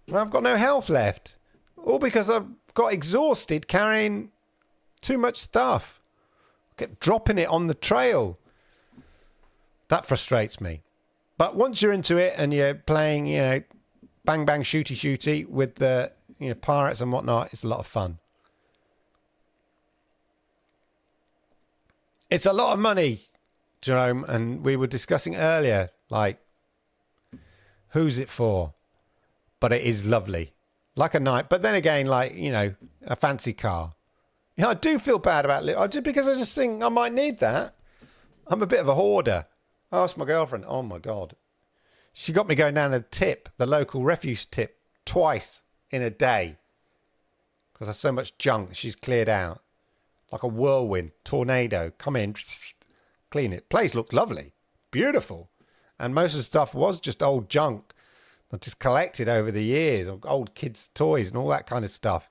[SPEAKER 1] and I've got no health left, all because I've got exhausted carrying too much stuff. I kept dropping it on the trail. That frustrates me. But once you're into it and you're playing, bang bang shooty shooty with the pirates and whatnot, it's a lot of fun. It's a lot of money, Jerome, and we were discussing earlier, like, who's it for? But it is lovely. Like a night. But then again, like, a fancy car. I do feel bad about it, because I just think I might need that. I'm a bit of a hoarder. I asked my girlfriend, oh my God. She got me going down to the local refuse tip, twice in a day. Because there's so much junk she's cleared out. Like a whirlwind, tornado, come in, clean it. Place looked lovely, beautiful. And most of the stuff was just old junk. I just collected over the years, old kids' toys and all that kind of stuff.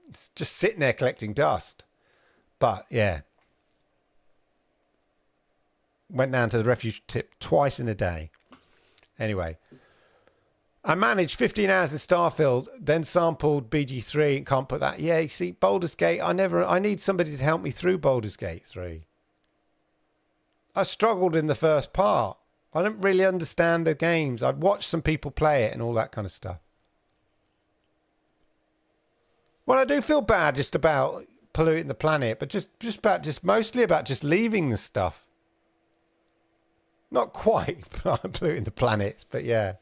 [SPEAKER 1] It's just sitting there collecting dust. But yeah. Went down to the refuge tip twice in a day. Anyway. I managed 15 hours in Starfield, then sampled BG3 and can't put that. Yeah, you see, Baldur's Gate, I need somebody to help me through Baldur's Gate 3. I struggled in the first part. I don't really understand the games. I've watched some people play it and all that kind of stuff. Well, I do feel bad just about polluting the planet, but mostly about just leaving the stuff. Not quite polluting the planet, but yeah.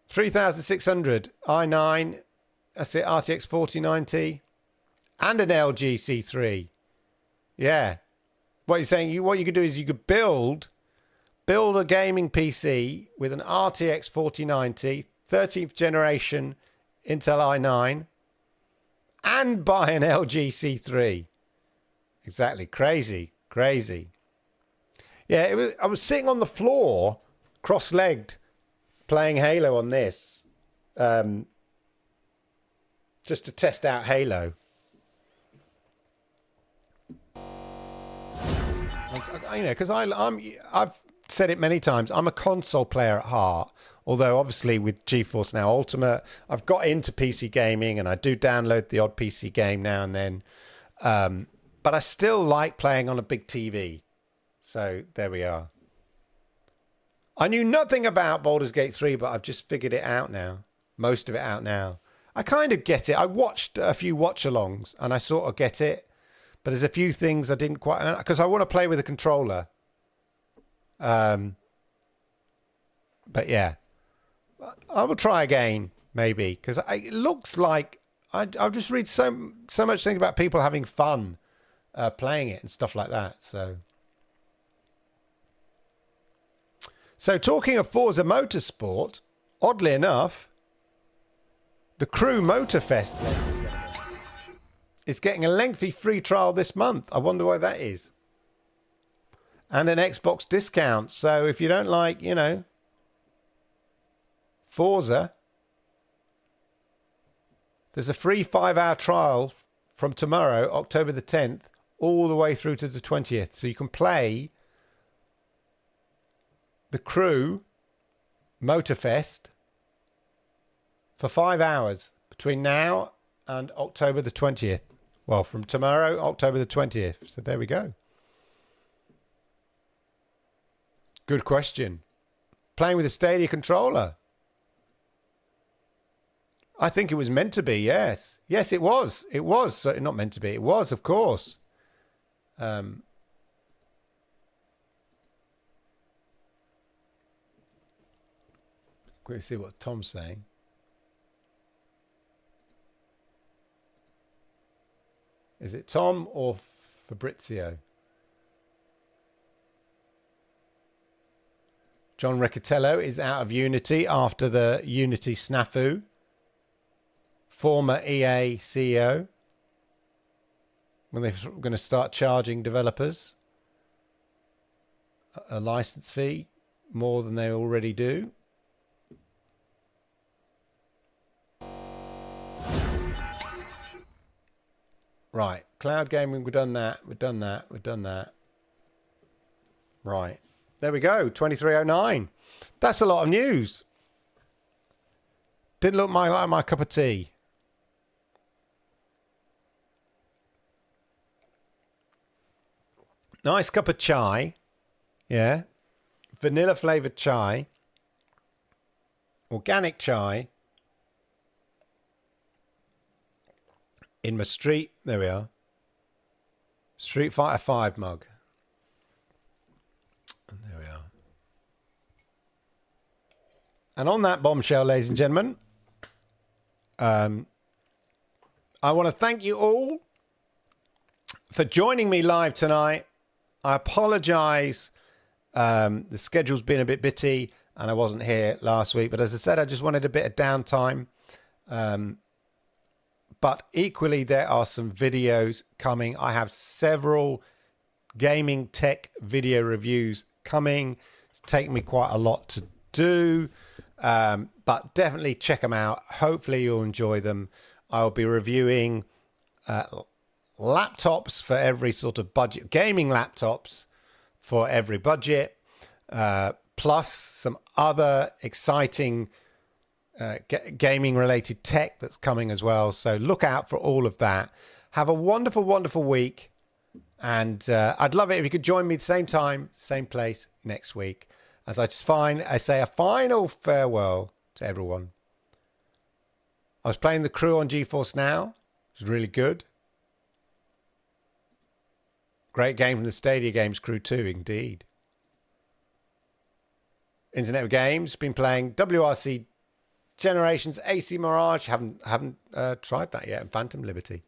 [SPEAKER 1] 3,600 i9, that's it, RTX 4090, and an LG C3. Yeah. What you're saying, what you could do is you could build a gaming PC with an RTX 4090, 13th generation Intel i9, and buy an LG C3. Exactly. Crazy. Yeah, I was sitting on the floor, cross-legged, playing Halo on this, just to test out Halo. Because I've said it many times, I'm a console player at heart. Although obviously with GeForce Now Ultimate, I've got into PC gaming and I do download the odd PC game now and then. But I still like playing on a big TV. So there we are. I knew nothing about Baldur's Gate 3, but I've just figured it out now. Most of it out now. I kind of get it. I watched a few watch-alongs and I sort of get it. But there's a few things I didn't quite... Because I want to play with a controller. But yeah. I will try again, maybe. Because it looks like... I'll just read so much things about people having fun playing it and stuff like that. So talking of Forza Motorsport, oddly enough, the Crew Motorfest is getting a lengthy free trial this month. I wonder why that is. And an Xbox discount. So if you don't like, Forza, there's a free 5-hour trial from tomorrow, October the 10th, all the way through to the 20th. So you can play the Crew Motorfest for 5 hours between now and October the 20th. Well, from tomorrow, October the 20th. So there we go. Good question. Playing with a Stadia controller. I think it was meant to be, yes. Yes, it was. It was. So, not meant to be. It was, of course. Quickly see what Tom's saying. Is it Tom or Fabrizio? John Riccatello is out of Unity after the Unity snafu. Former EA CEO. When they're going to start charging developers a license fee more than they already do. Right, cloud gaming, we've done that. Right, there we go, 2309. That's a lot of news. Didn't look like my cup of tea. Nice cup of chai. Yeah. Vanilla flavored chai. Organic chai. In my Street, there we are. Street Fighter 5 mug. And there we are. And on that bombshell, ladies and gentlemen, I want to thank you all for joining me live tonight. I apologise. The schedule's been a bit bitty and I wasn't here last week. But as I said, I just wanted a bit of downtime. But equally, there are some videos coming. I have several gaming tech video reviews coming. It's taken me quite a lot to do. But definitely check them out. Hopefully you'll enjoy them. I'll be reviewing laptops for every sort of budget. Gaming laptops for every budget. Plus some other exciting gaming related tech that's coming as well. So look out for all of that. Have a wonderful, wonderful week. And I'd love it if you could join me at the same time, same place next week. As I say a final farewell to everyone. I was playing the Crew on GeForce Now. It was really good. Great game from the Stadia Games Crew too, indeed. Internet of Games, been playing WRC Generations, AC Mirage. Haven't tried that yet, and Phantom Liberty.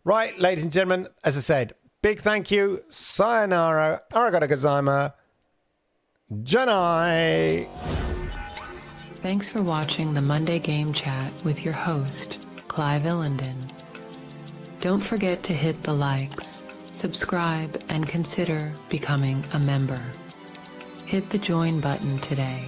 [SPEAKER 1] Right, ladies and gentlemen, as I said, big thank you. Sayonara, arigato gozaimasu, janai.
[SPEAKER 2] Thanks for watching the Monday Game Chat with your host, Clive Illenden. Don't forget to hit the likes, subscribe, and consider becoming a member. Hit the join button today.